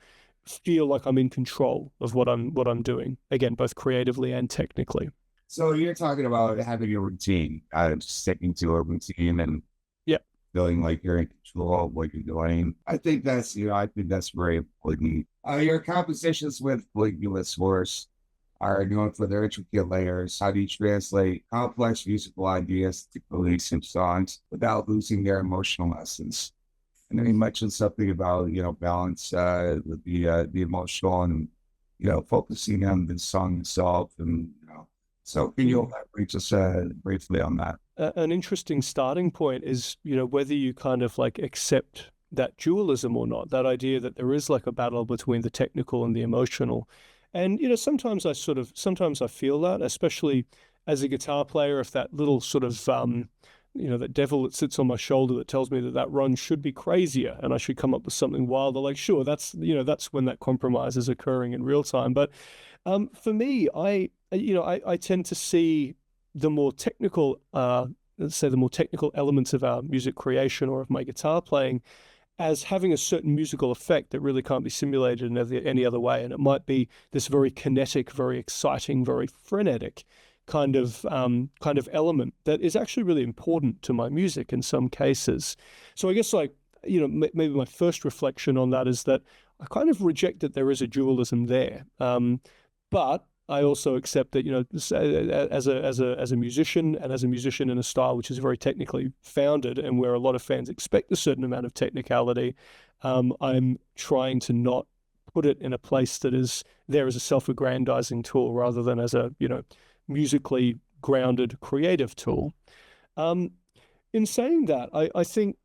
feel like I'm in control of what I'm doing. Again, both creatively and technically. So you're talking about having a routine, sticking to a routine and Yeah. feeling like you're in control of what you're doing. I think that's, I think that's very important. Your compositions with Caligula scores are known for their intricate layers. How do you translate complex musical ideas to cohesive songs without losing their emotional essence? And then he mentioned something about, balance with the emotional and, focusing on the song itself. And, so can you elaborate just briefly on that? An interesting starting point is, whether you kind of like accept that dualism or not, that idea that there is like a battle between the technical and the emotional. And, sometimes I feel that, especially as a guitar player, if that little sort of, that devil that sits on my shoulder that tells me that that run should be crazier and I should come up with something wilder, like, sure, that's when that compromise is occurring in real time. But for me, I tend to see the more technical, let's say the more technical elements of our music creation or of my guitar playing as having a certain musical effect that really can't be simulated in any other way. And it might be this very kinetic, very exciting, very frenetic kind of element that is actually really important to my music in some cases. So I guess maybe my first reflection on that is that I kind of reject that there is a dualism there. But I also accept that, as a musician and as a musician in a style which is very technically founded and where a lot of fans expect a certain amount of technicality, I'm trying to not put it in a place that is there as a self-aggrandizing tool rather than as a, musically grounded creative tool. In saying that, I think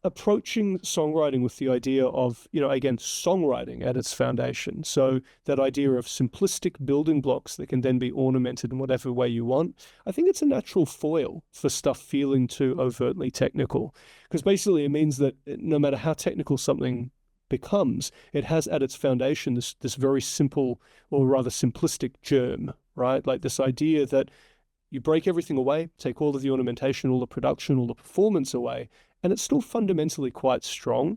approaching songwriting with the idea of, again, songwriting at its foundation. So that idea of simplistic building blocks that can then be ornamented in whatever way you want. I think it's a natural foil for stuff feeling too overtly technical, because basically it means that no matter how technical something becomes, it has at its foundation this very simple or rather simplistic germ, right? Like this idea that you break everything away, take all of the ornamentation, all the production, all the performance away, and it's still fundamentally quite strong.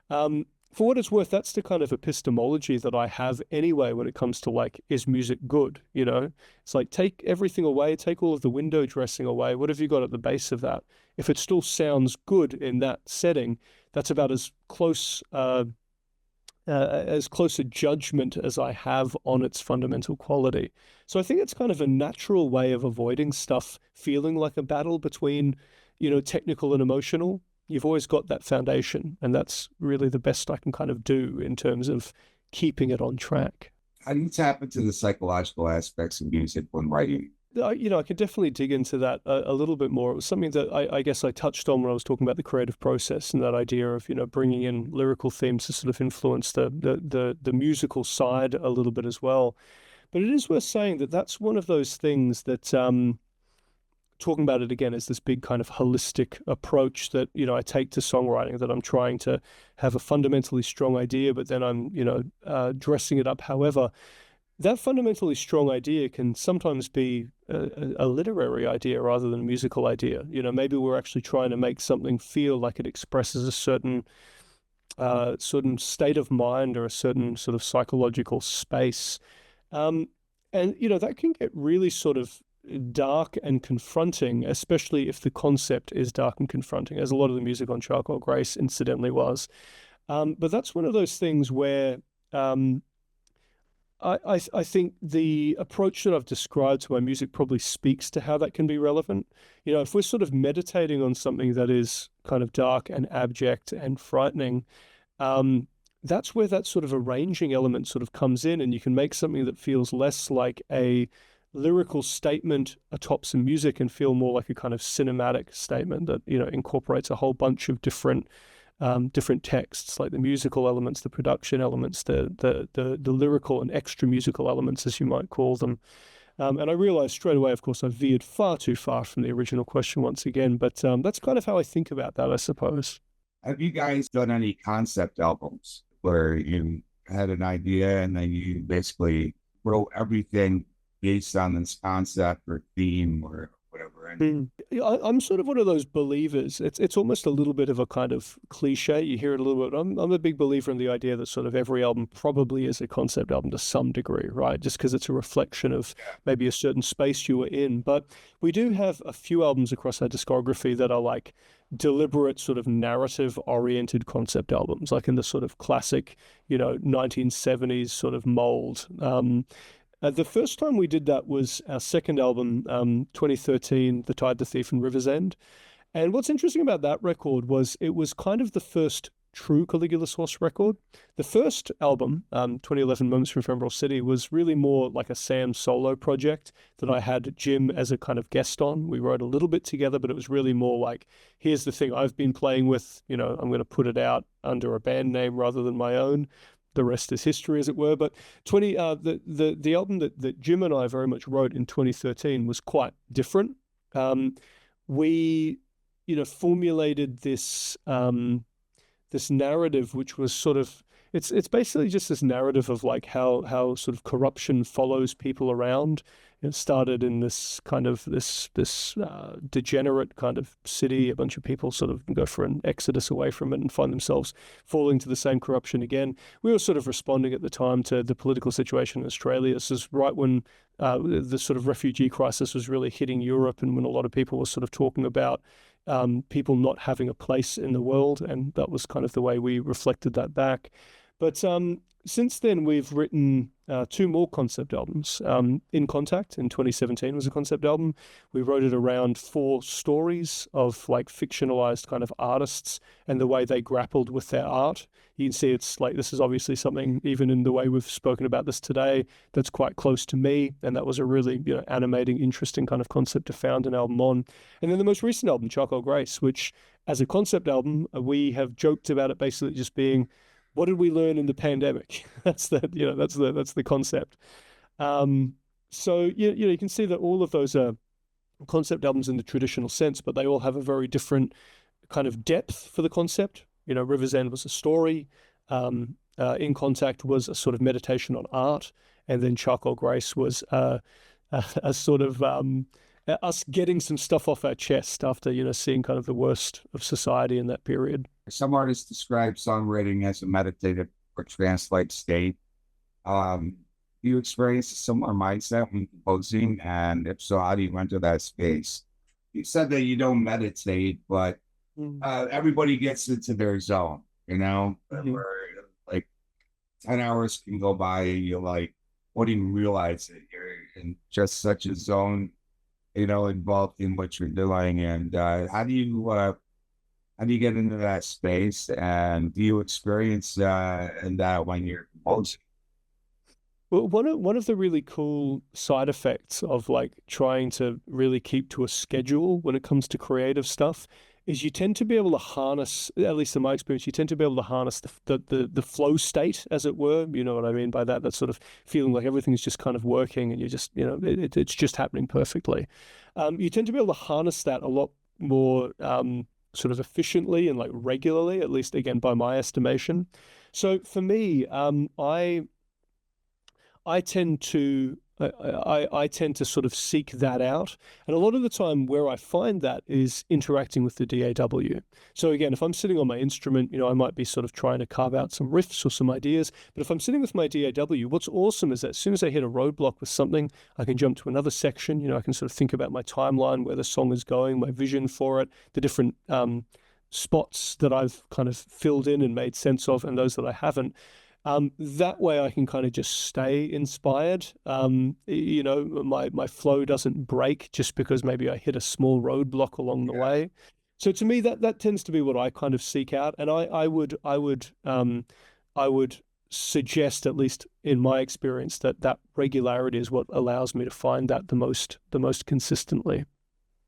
For what it's worth, that's the kind of epistemology that I have anyway when it comes to like, is music good? It's like, take everything away, take all of the window dressing away. What have you got at the base of that? If it still sounds good in that setting, that's about as close a judgment as I have on its fundamental quality. So I think it's kind of a natural way of avoiding stuff feeling like a battle between, technical and emotional. You've always got that foundation, and that's really the best I can kind of do in terms of keeping it on track. How do you tap into the psychological aspects of music when writing? I could definitely dig into that a little bit more. It was something that I guess I touched on when I was talking about the creative process and that idea of, bringing in lyrical themes to sort of influence the musical side a little bit as well. But it is worth saying that that's one of those things that, talking about it again as this big kind of holistic approach that, I take to songwriting, that I'm trying to have a fundamentally strong idea, but then I'm, dressing it up however. That fundamentally strong idea can sometimes be a literary idea rather than a musical idea. Maybe we're actually trying to make something feel like it expresses a certain state of mind or a certain sort of psychological space. And, that can get really sort of dark and confronting, especially if the concept is dark and confronting, as a lot of the music on Charcoal Grace incidentally was. But that's one of those things where I think the approach that I've described to my music probably speaks to how that can be relevant. If we're sort of meditating on something that is kind of dark and abject and frightening, that's where that sort of arranging element sort of comes in, and you can make something that feels less like a lyrical statement atop some music and feel more like a kind of cinematic statement that, incorporates a whole bunch of different texts, like the musical elements, the production elements, the lyrical and extra musical elements, as you might call them. And I realized straight away, of course, I veered far too far from the original question once again, but that's kind of how I think about that, I suppose. Have you guys done any concept albums where you had an idea and then you basically wrote everything based on this concept or theme or whatever. And Mm. Yeah, I'm sort of one of those believers. It's almost a little bit of a kind of cliche. You hear it a little bit. I'm a big believer in the idea that sort of every album probably is a concept album to some degree, right? Just because it's a reflection of maybe a certain space you were in. But we do have a few albums across our discography that are like deliberate sort of narrative oriented concept albums, like in the sort of classic, 1970s sort of mold. The first time we did that was our second album, 2013, The Tide, the Thief, and River's End. And what's interesting about that record was it was kind of the first true Caligula source record. The first album, 2011 Moments from Ephemeral City, was really more like a Sam solo project that I had Jim as a kind of guest on. We wrote a little bit together, but it was really more like, here's the thing I've been playing with, I'm going to put it out under a band name rather than my own. The rest is history, as it were. But the album that Jim and I very much wrote in 2013 was quite different. We, formulated this this narrative, which was sort of it's basically just this narrative of like how sort of corruption follows people around. It started in this kind of this degenerate kind of city. A bunch of people sort of go for an exodus away from it and find themselves falling to the same corruption again. We were sort of responding at the time to the political situation in Australia. This is right when the sort of refugee crisis was really hitting Europe, and when a lot of people were sort of talking about people not having a place in the world, and that was kind of the way we reflected that back. But since then, we've written two more concept albums. In Contact in 2017 was a concept album. We wrote it around 4 stories of like fictionalized kind of artists and the way they grappled with their art. You can see it's like, this is obviously something, even in the way we've spoken about this today, that's quite close to me. And that was a really, animating, interesting kind of concept to found an album on. And then the most recent album, Charcoal Grace, which as a concept album, we have joked about it basically just being, what did we learn in the pandemic? That's the concept. So you can see that all of those are concept albums in the traditional sense, but they all have a very different kind of depth for the concept. River's End was a story. In Contact was a sort of meditation on art, and then Charcoal Grace was a sort of us getting some stuff off our chest after seeing kind of the worst of society in that period. some artists describe songwriting as a meditative or trance-like state. Do you experience a similar mindset when composing? And if so, how do you enter that space? You said that you don't meditate, but everybody gets into their zone, where like 10 hours can go by and you're like, what do you realize that you're in just such a zone, involved in what you're doing? And how do you get into that space? And do you experience that when you're composing? Well, one of the really cool side effects of like trying to really keep to a schedule when it comes to creative stuff is you tend to be able to harness, at least in my experience, you tend to be able to harness the flow state, as it were. You know what I mean by that? That sort of feeling like everything's just kind of working and you're just, it's just happening perfectly. You tend to be able to harness that a lot more sort of efficiently and like regularly, at least again by my estimation. So for me, I tend to I tend to sort of seek that out. And a lot of the time where I find that is interacting with the DAW. So again, if I'm sitting on my instrument, I might be sort of trying to carve out some riffs or some ideas. But if I'm sitting with my DAW, what's awesome is that as soon as I hit a roadblock with something, I can jump to another section. I can sort of think about my timeline, where the song is going, my vision for it, the different spots that I've kind of filled in and made sense of, and those that I haven't. That way I can kind of just stay inspired. My flow doesn't break just because maybe I hit a small roadblock along the way. So to me, that tends to be what I kind of seek out. And I would suggest, at least in my experience, that regularity is what allows me to find that the most consistently.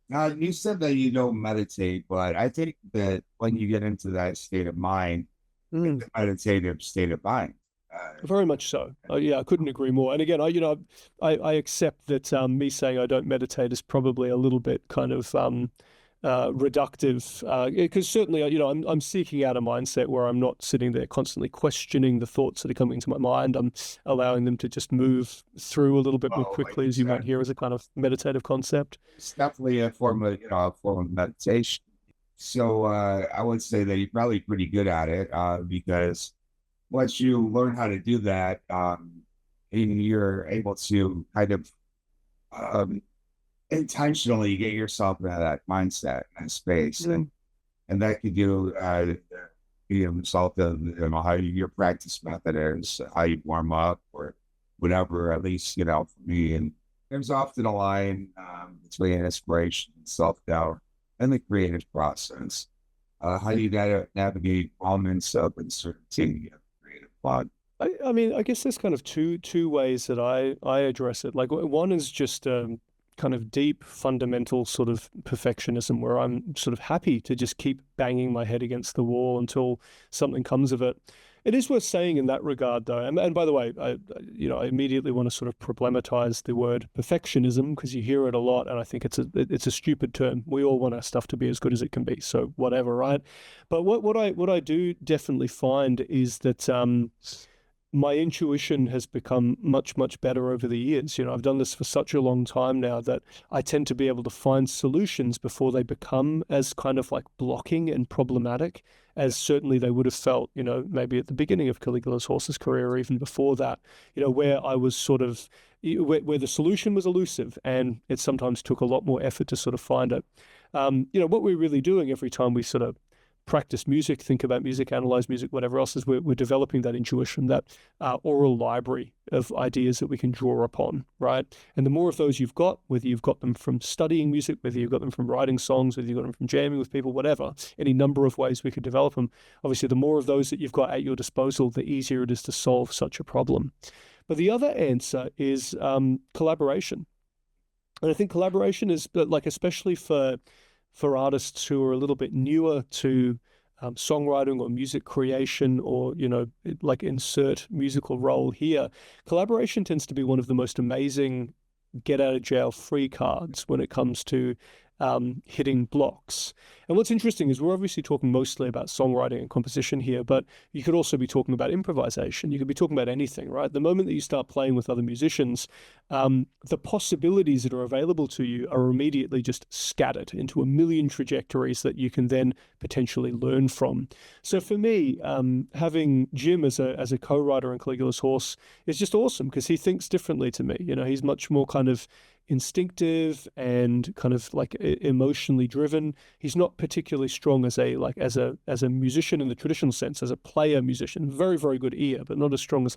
You said that you don't meditate, but I think that when you get into that state of mind, it's a meditative state of mind. Very much so. Yeah, I couldn't agree more. And again, I accept that me saying I don't meditate is probably a little bit kind of reductive, because certainly, I'm seeking out a mindset where I'm not sitting there constantly questioning the thoughts that are coming to my mind. I'm allowing them to just move through a little bit more Well, like quickly, you as you might said, hear, as a kind of meditative concept. it's definitely a form of, a form of meditation. So I would say that you're probably pretty good at it because once you learn how to do that, you're able to kind of um, intentionally get yourself into that mindset and space, Mm. and that could be a result of how your practice method is, how you warm up, or whatever. At least for me, and there's often a line between inspiration and self doubt and the creative process. How do you got to navigate moments of uncertainty and creative fog? I mean, I guess there's kind of two ways that I address it. Like one is just kind of deep, fundamental sort of perfectionism, where I'm sort of happy to just keep banging my head against the wall until something comes of it. It is worth saying in that regard, though, and by the way, I immediately want to sort of problematize the word perfectionism, because you hear it a lot, and I think it's a stupid term. We all want our stuff to be as good as it can be, so whatever, right? But what I do definitely find is that my intuition has become much, much better over the years. I've done this for such a long time now that I tend to be able to find solutions before they become as kind of like blocking and problematic as certainly they would have felt, maybe at the beginning of Caligula's horse's career, or even before that, where I was sort of, where the solution was elusive and it sometimes took a lot more effort to sort of find it. What we're really doing every time we sort of practice music, think about music, analyze music, whatever else, is we're developing that intuition, that oral library of ideas that we can draw upon, right? And the more of those you've got, whether you've got them from studying music, whether you've got them from writing songs, whether you've got them from jamming with people, whatever, any number of ways we could develop them. Obviously, the more of those that you've got at your disposal, the easier it is to solve such a problem. But the other answer is collaboration. And I think collaboration is like, especially for artists who are a little bit newer to songwriting or music creation, or, like insert musical role here, collaboration tends to be one of the most amazing get out of jail free cards when it comes to hitting blocks. And what's interesting is we're obviously talking mostly about songwriting and composition here, but you could also be talking about improvisation. You could be talking about anything, right? The moment that you start playing with other musicians, the possibilities that are available to you are immediately just scattered into a million trajectories that you can then potentially learn from. So for me, having Jim as a co-writer in Caligula's Horse is just awesome, because he thinks differently to me. He's much more kind of instinctive and kind of like emotionally driven. He's not particularly strong as a musician in the traditional sense, as a player musician. Very, very good ear, but not as strong as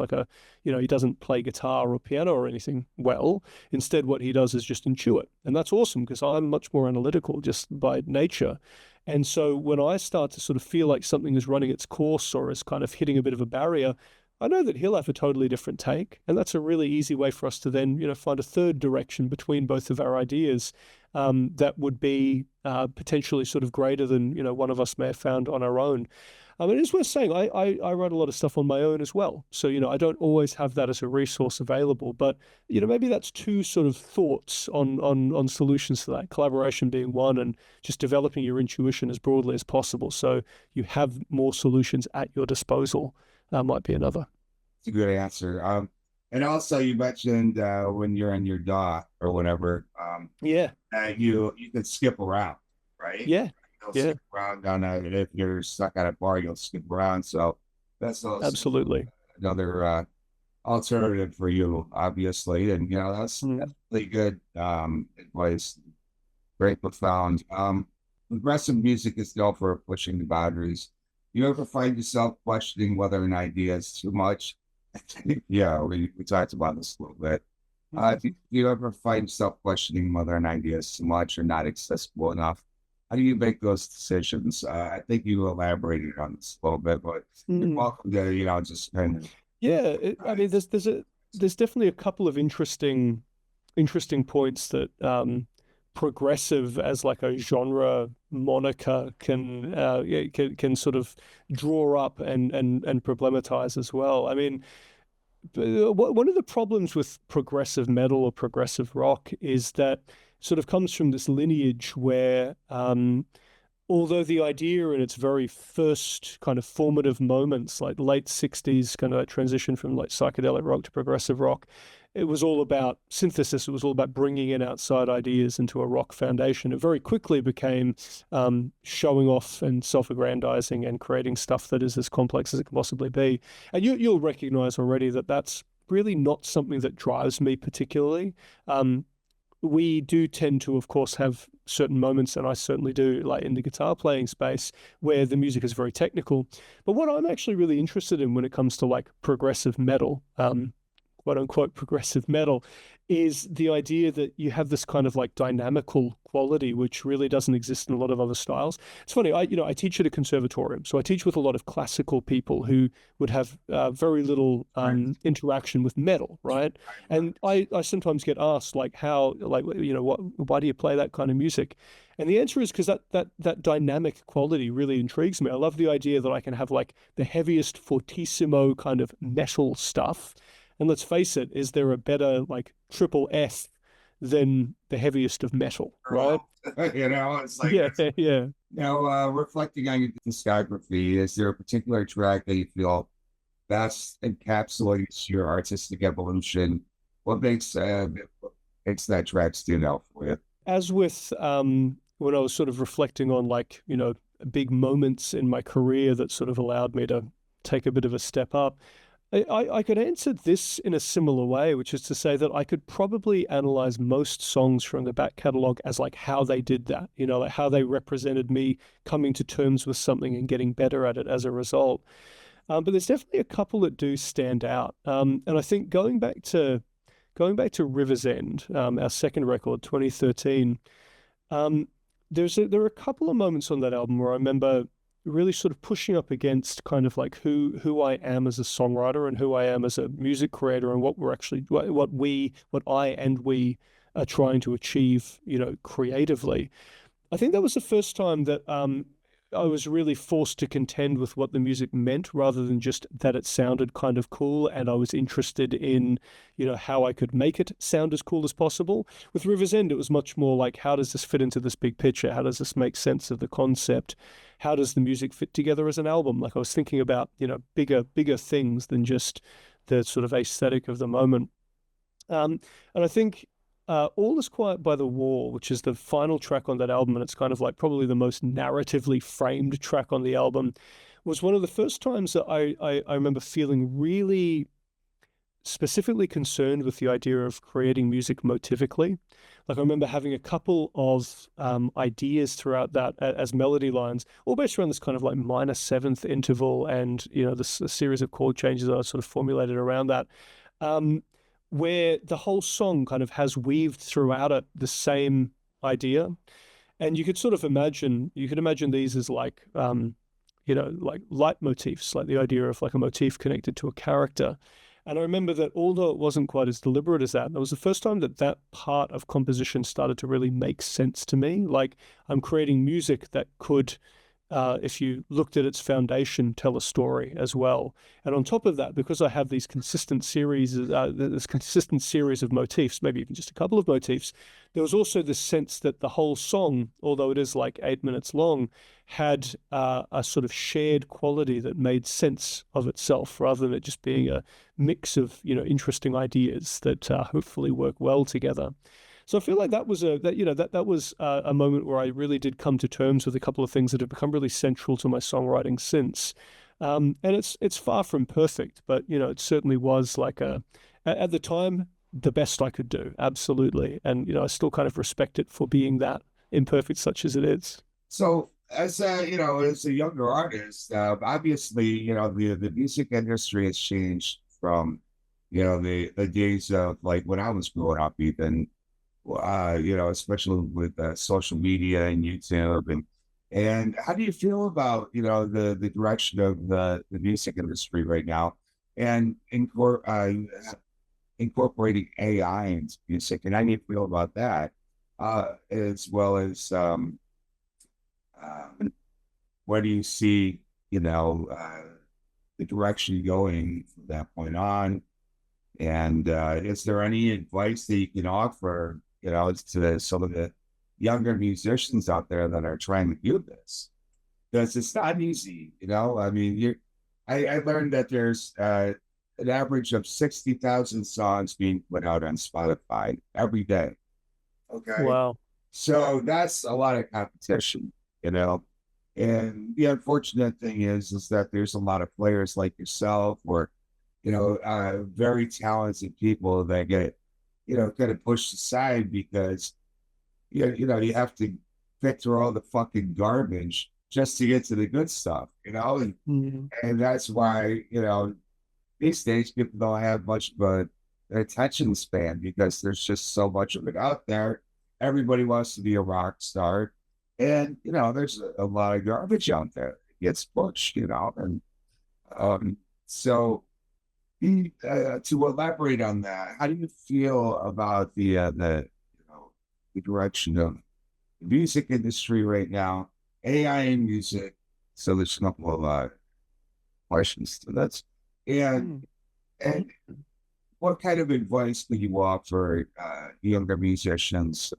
he doesn't play guitar or piano or anything well. Instead, what he does is just intuit. And that's awesome, because I'm much more analytical just by nature. And so when I start to sort of feel like something is running its course or is kind of hitting a bit of a barrier, I know that he'll have a totally different take. And that's a really easy way for us to then, find a third direction between both of our ideas that would be potentially sort of greater than, one of us may have found on our own. It is worth saying, I write a lot of stuff on my own as well. So, I don't always have that as a resource available, but, maybe that's two sort of thoughts on solutions to that, collaboration being one, and just developing your intuition as broadly as possible, so you have more solutions at your disposal. That might be another. It's a good answer. And also you mentioned when you're in your DAW or whatever, Yeah, you can skip around, right? yeah, You'll yeah, skip around if you're stuck at a bar, you'll skip around. So that's also absolutely. another alternative for you, obviously. And that's Mm. really good advice. Very profound. Progressive music is known for pushing the boundaries. You ever find yourself questioning whether an idea is too much? Yeah, we talked about this a little bit. Do you ever find yourself questioning whether an idea is too much or not accessible enough? How do you make those decisions? I think you elaborated on this a little bit, but you're Mm. welcome to, just kind of. Yeah, I mean, there's definitely a couple of interesting points that progressive as like a genre moniker can yeah, can sort of draw up and problematize as well. I mean, one of the problems with progressive metal or progressive rock is that sort of comes from this lineage where although the idea in its very first kind of formative moments, like late 60s, kind of that transition from like psychedelic rock to progressive rock, it was all about synthesis. It was all about bringing in outside ideas into a rock foundation. It very quickly became showing off and self-aggrandizing and creating stuff that is as complex as it can possibly be. And you'll recognize already that that's really not something that drives me particularly. We do tend to, of course, have certain moments, and I certainly do, like in the guitar playing space, where the music is very technical. But what I'm actually really interested in when it comes to like progressive metal, quote unquote progressive metal, is the idea that you have this kind of like dynamical quality which really doesn't exist in a lot of other styles. It's funny, I teach at a conservatorium, so I teach with a lot of classical people who would have very little interaction with metal, right? And I sometimes get asked like how, like, why do you play that kind of music? And the answer is because that dynamic quality really intrigues me. I love the idea that I can have like the heaviest fortissimo kind of metal stuff. And let's face it, is there a better like triple F than the heaviest of metal, right? It's like, Yeah, yeah. reflecting on your discography, is there a particular track that you feel best encapsulates your artistic evolution? What makes that track stand out for you? As with when I was sort of reflecting on like, big moments in my career that sort of allowed me to take a bit of a step up, I could answer this in a similar way, which is to say that I could probably analyze most songs from the back catalogue as like how they did that, like how they represented me coming to terms with something and getting better at it as a result. But there's definitely a couple that do stand out. And I think going back to River's End, our second record, 2013, um, there are a couple of moments on that album where I remember really sort of pushing up against kind of like who I am as a songwriter and who I am as a music creator and what we're actually what I and we are trying to achieve, creatively. I think that was the first time that I was really forced to contend with what the music meant rather than just that it sounded kind of cool. And I was interested in, how I could make it sound as cool as possible. With River's End, it was much more like, how does this fit into this big picture? How does this make sense of the concept? How does the music fit together as an album? Like I was thinking about, bigger things than just the sort of aesthetic of the moment. And I think All Is Quiet by the Wall, which is the final track on that album, and it's kind of like probably the most narratively framed track on the album, was one of the first times that I remember feeling really specifically concerned with the idea of creating music motivically. Like I remember having a couple of ideas throughout that as melody lines, all based around this kind of like minor seventh interval and, this a series of chord changes that I sort of formulated around that. Um, where the whole song kind of has weaved throughout it the same idea. And you could imagine these as like, like leitmotifs, like the idea of like a motif connected to a character. And I remember that although it wasn't quite as deliberate as that, it was the first time that that part of composition started to really make sense to me. Like I'm creating music that could, if you looked at its foundation, tell a story as well. And on top of that, because I have this consistent series of motifs, maybe even just a couple of motifs, there was also this sense that the whole song, although it is like 8 minutes long, had a sort of shared quality that made sense of itself, rather than it just being a mix of interesting ideas that hopefully work well together. So I feel like that was a moment where I really did come to terms with a couple of things that have become really central to my songwriting since. And it's far from perfect, but it certainly was like at the time the best I could do, absolutely. And I still kind of respect it for being that imperfect, such as it is. So, as a younger artist, obviously, the music industry has changed from, the days of like when I was growing up, even, especially with social media and YouTube, and how do you feel about, the direction of the music industry right now, and incorporating AI into music, and how do you feel about that, as well as where do you see, the direction going from that point on? And is there any advice that you can offer it's to some of the younger musicians out there that are trying to do this, because it's not easy. I mean, I learned that there's an average of 60,000 songs being put out on Spotify every day. Okay. Wow. So that's a lot of competition, you know. And the unfortunate thing is that there's a lot of players like yourself or, very talented people that get, kind of pushed aside because, you have to fit through all the fucking garbage just to get to the good stuff, and, Mm. and that's why, these days people don't have much of an attention span because there's just so much of it out there. Everybody wants to be a rock star. And, there's a lot of garbage out there that gets pushed, and so to elaborate on that, how do you feel about the direction of the music industry right now, AI in music? So there's a couple of questions to that. And Mm. and what kind of advice do you offer younger musicians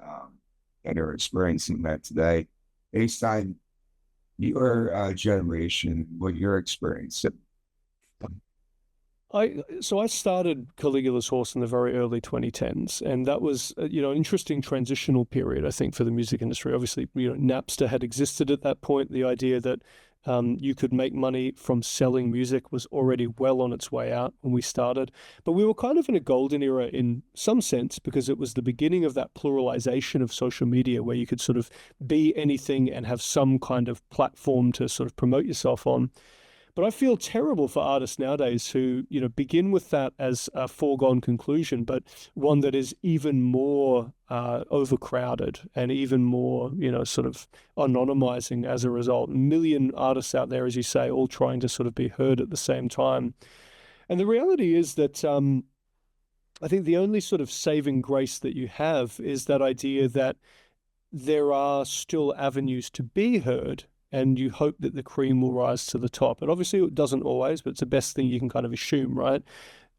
that are experiencing that today, based on your generation, what you're experiencing? So I started Caligula's Horse in the very early 2010s, and that was an interesting transitional period, I think, for the music industry. Obviously, Napster had existed at that point. The idea that you could make money from selling music was already well on its way out when we started. But we were kind of in a golden era in some sense because it was the beginning of that pluralization of social media where you could sort of be anything and have some kind of platform to sort of promote yourself on. But I feel terrible for artists nowadays who, begin with that as a foregone conclusion, but one that is even more overcrowded and even more, sort of anonymizing as a result. A million artists out there, as you say, all trying to sort of be heard at the same time. And the reality is that I think the only sort of saving grace that you have is that idea that there are still avenues to be heard, and you hope that the cream will rise to the top. And obviously, it doesn't always, but it's the best thing you can kind of assume, right?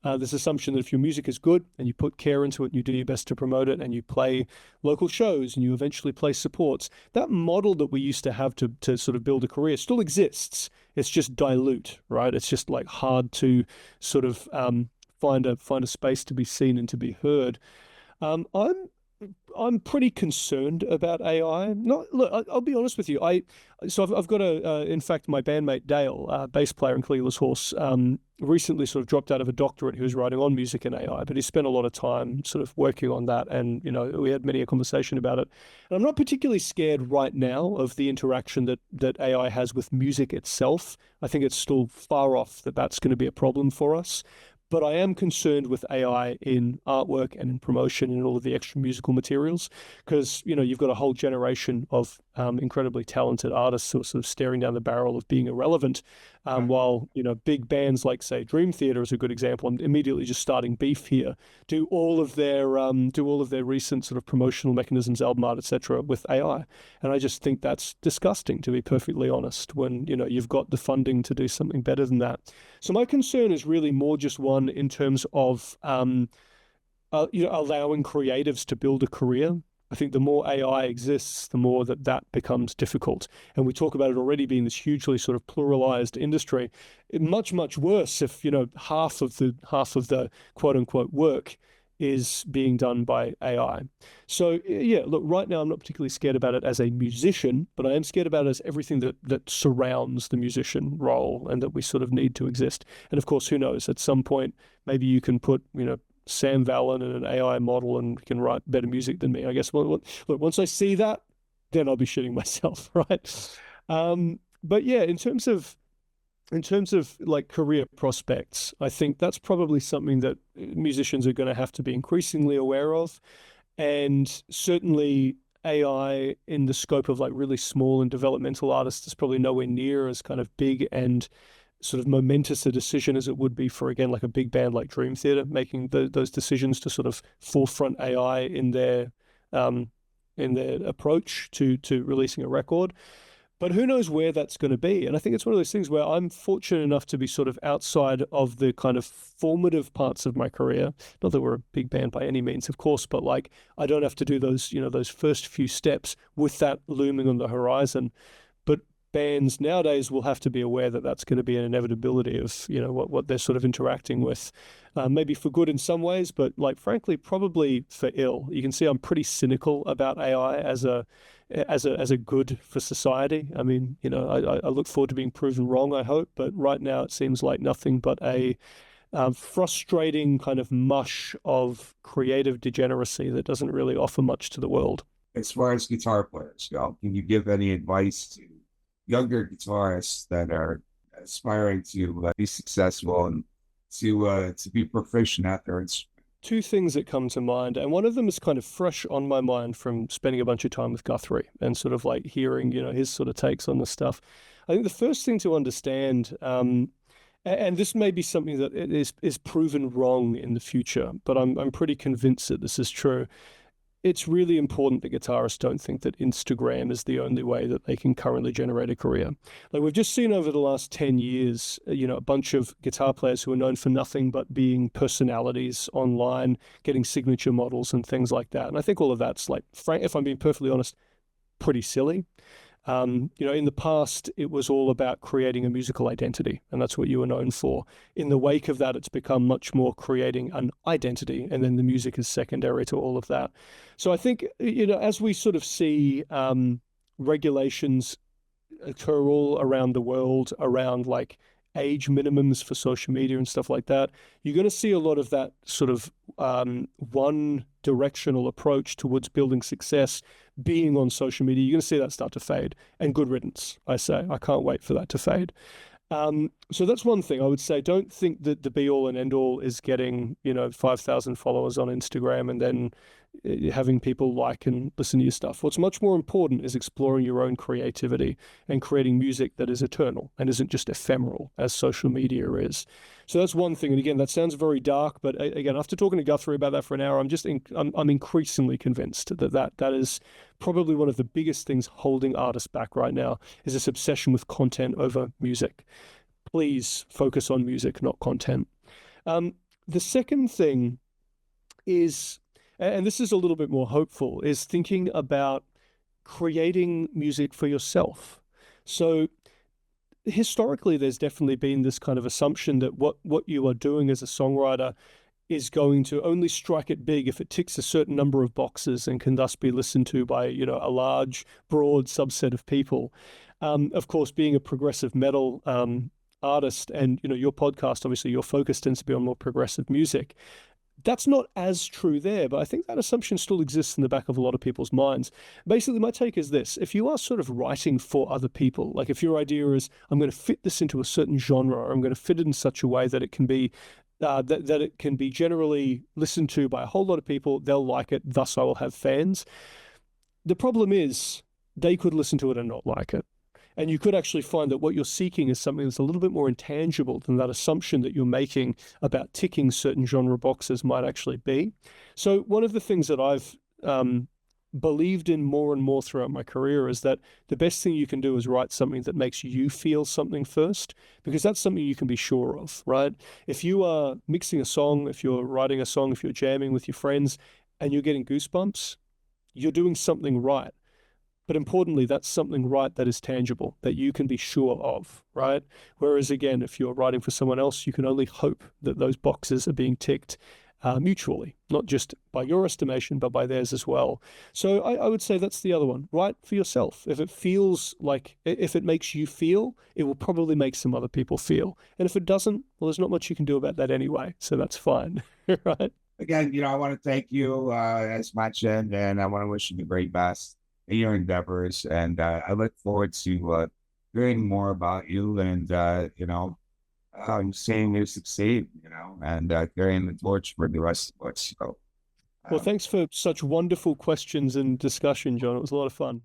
This assumption that if your music is good and you put care into it and you do your best to promote it and you play local shows and you eventually play supports, that model that we used to have to sort of build a career still exists. It's just dilute, right? It's just like hard to sort of find a space to be seen and to be heard. I'm pretty concerned about AI. Not look, I'll be honest with you. I've got in fact, my bandmate Dale, bass player in Caligula's Horse, recently sort of dropped out of a doctorate. He was writing on music and AI, but he spent a lot of time sort of working on that, and we had many a conversation about it. And I'm not particularly scared right now of the interaction that AI has with music itself. I think it's still far off that that's going to be a problem for us. But I am concerned with AI in artwork and in promotion and all of the extra musical materials, because you've got a whole generation of incredibly talented artists who are sort of staring down the barrel of being irrelevant, while big bands like, say, Dream Theater is a good example. I'm immediately just starting beef here. Do all of their recent sort of promotional mechanisms, album art, etc., with AI, and I just think that's disgusting, to be perfectly honest. When you've got the funding to do something better than that. So my concern is really more just one in terms of allowing creatives to build a career. I think the more AI exists, the more that becomes difficult. And we talk about it already being this hugely sort of pluralized industry. Much, much worse if, half of the quote unquote work is being done by AI. So yeah, look, right now I'm not particularly scared about it as a musician, but I am scared about it as everything that surrounds the musician role and that we sort of need to exist. And of course, who knows, at some point, maybe you can put, Sam Vallen in an AI model and can write better music than me. I guess, well, look, once I see that, then I'll be shitting myself, right? But yeah, in terms of like career prospects, I think that's probably something that musicians are going to have to be increasingly aware of. And certainly AI in the scope of like really small and developmental artists is probably nowhere near as kind of big and sort of momentous a decision as it would be for, again, like a big band like Dream Theater making those decisions to sort of forefront AI in their approach to releasing a record. But who knows where that's going to be? And I think it's one of those things where I'm fortunate enough to be sort of outside of the kind of formative parts of my career. Not that we're a big band by any means, of course, but like I don't have to do those, those first few steps with that looming on the horizon. But bands nowadays will have to be aware that that's going to be an inevitability of, what they're sort of interacting with. Maybe for good in some ways, but like frankly, probably for ill. You can see I'm pretty cynical about AI as a good for society. I mean, I look forward to being proven wrong, I hope, but right now it seems like nothing but a frustrating kind of mush of creative degeneracy that doesn't really offer much to the world. As far as guitar players go, can you give any advice to younger guitarists that are aspiring to be successful and to be proficient at their instrument? Two things that come to mind, and one of them is kind of fresh on my mind from spending a bunch of time with Guthrie and sort of like hearing, his sort of takes on the stuff. I think the first thing to understand, and this may be something that is proven wrong in the future, but I'm pretty convinced that this is true. It's really important that guitarists don't think that Instagram is the only way that they can currently generate a career. Like we've just seen over the last 10 years, a bunch of guitar players who are known for nothing but being personalities online, getting signature models and things like that. And I think all of that's like, if I'm being perfectly honest, pretty silly. In the past, it was all about creating a musical identity, and that's what you were known for. In the wake of that, it's become much more creating an identity, and then the music is secondary to all of that. So I think, as we sort of see regulations occur all around the world around like age minimums for social media and stuff like that, you're going to see a lot of that sort of one directional approach towards building success being on social media. You're going to see that start to fade, and good riddance, I say. I can't wait for that to fade. So that's one thing I would say. Don't think that the be all and end all is getting, 5,000 followers on Instagram and then having people like and listen to your stuff. What's much more important is exploring your own creativity and creating music that is eternal and isn't just ephemeral as social media is. So that's one thing. And again, that sounds very dark, but again, after talking to Guthrie about that for an hour, I'm increasingly convinced that is probably one of the biggest things holding artists back right now is this obsession with content over music. Please focus on music, not content. The second thing is, and this is a little bit more hopeful, is thinking about creating music for yourself. So historically, there's definitely been this kind of assumption that what you are doing as a songwriter is going to only strike it big if it ticks a certain number of boxes and can thus be listened to by, a large, broad subset of people. Of course, being a progressive metal artist and, your podcast, obviously your focus tends to be on more progressive music. That's not as true there, but I think that assumption still exists in the back of a lot of people's minds. Basically, my take is this. If you are sort of writing for other people, like if your idea is, I'm going to fit this into a certain genre, or I'm going to fit it in such a way that it can be that it can be generally listened to by a whole lot of people, they'll like it, thus I will have fans. The problem is they could listen to it and not like it. And you could actually find that what you're seeking is something that's a little bit more intangible than that assumption that you're making about ticking certain genre boxes might actually be. So one of the things that I've believed in more and more throughout my career is that the best thing you can do is write something that makes you feel something first, because that's something you can be sure of, right? If you are mixing a song, if you're writing a song, if you're jamming with your friends and you're getting goosebumps, you're doing something right. But importantly, that's something right that is tangible, that you can be sure of, right? Whereas again, if you're writing for someone else, you can only hope that those boxes are being ticked mutually, not just by your estimation, but by theirs as well. So I would say that's the other one. Write for yourself. If it makes you feel, it will probably make some other people feel. And if it doesn't, well, there's not much you can do about that anyway. So that's fine, right? Again, I want to thank you as mentioned, and I want to wish you the very best in your endeavors. And I look forward to hearing more about you and, seeing you succeed, and carrying the torch for the rest of us. So, Well, thanks for such wonderful questions and discussion, John. It was a lot of fun.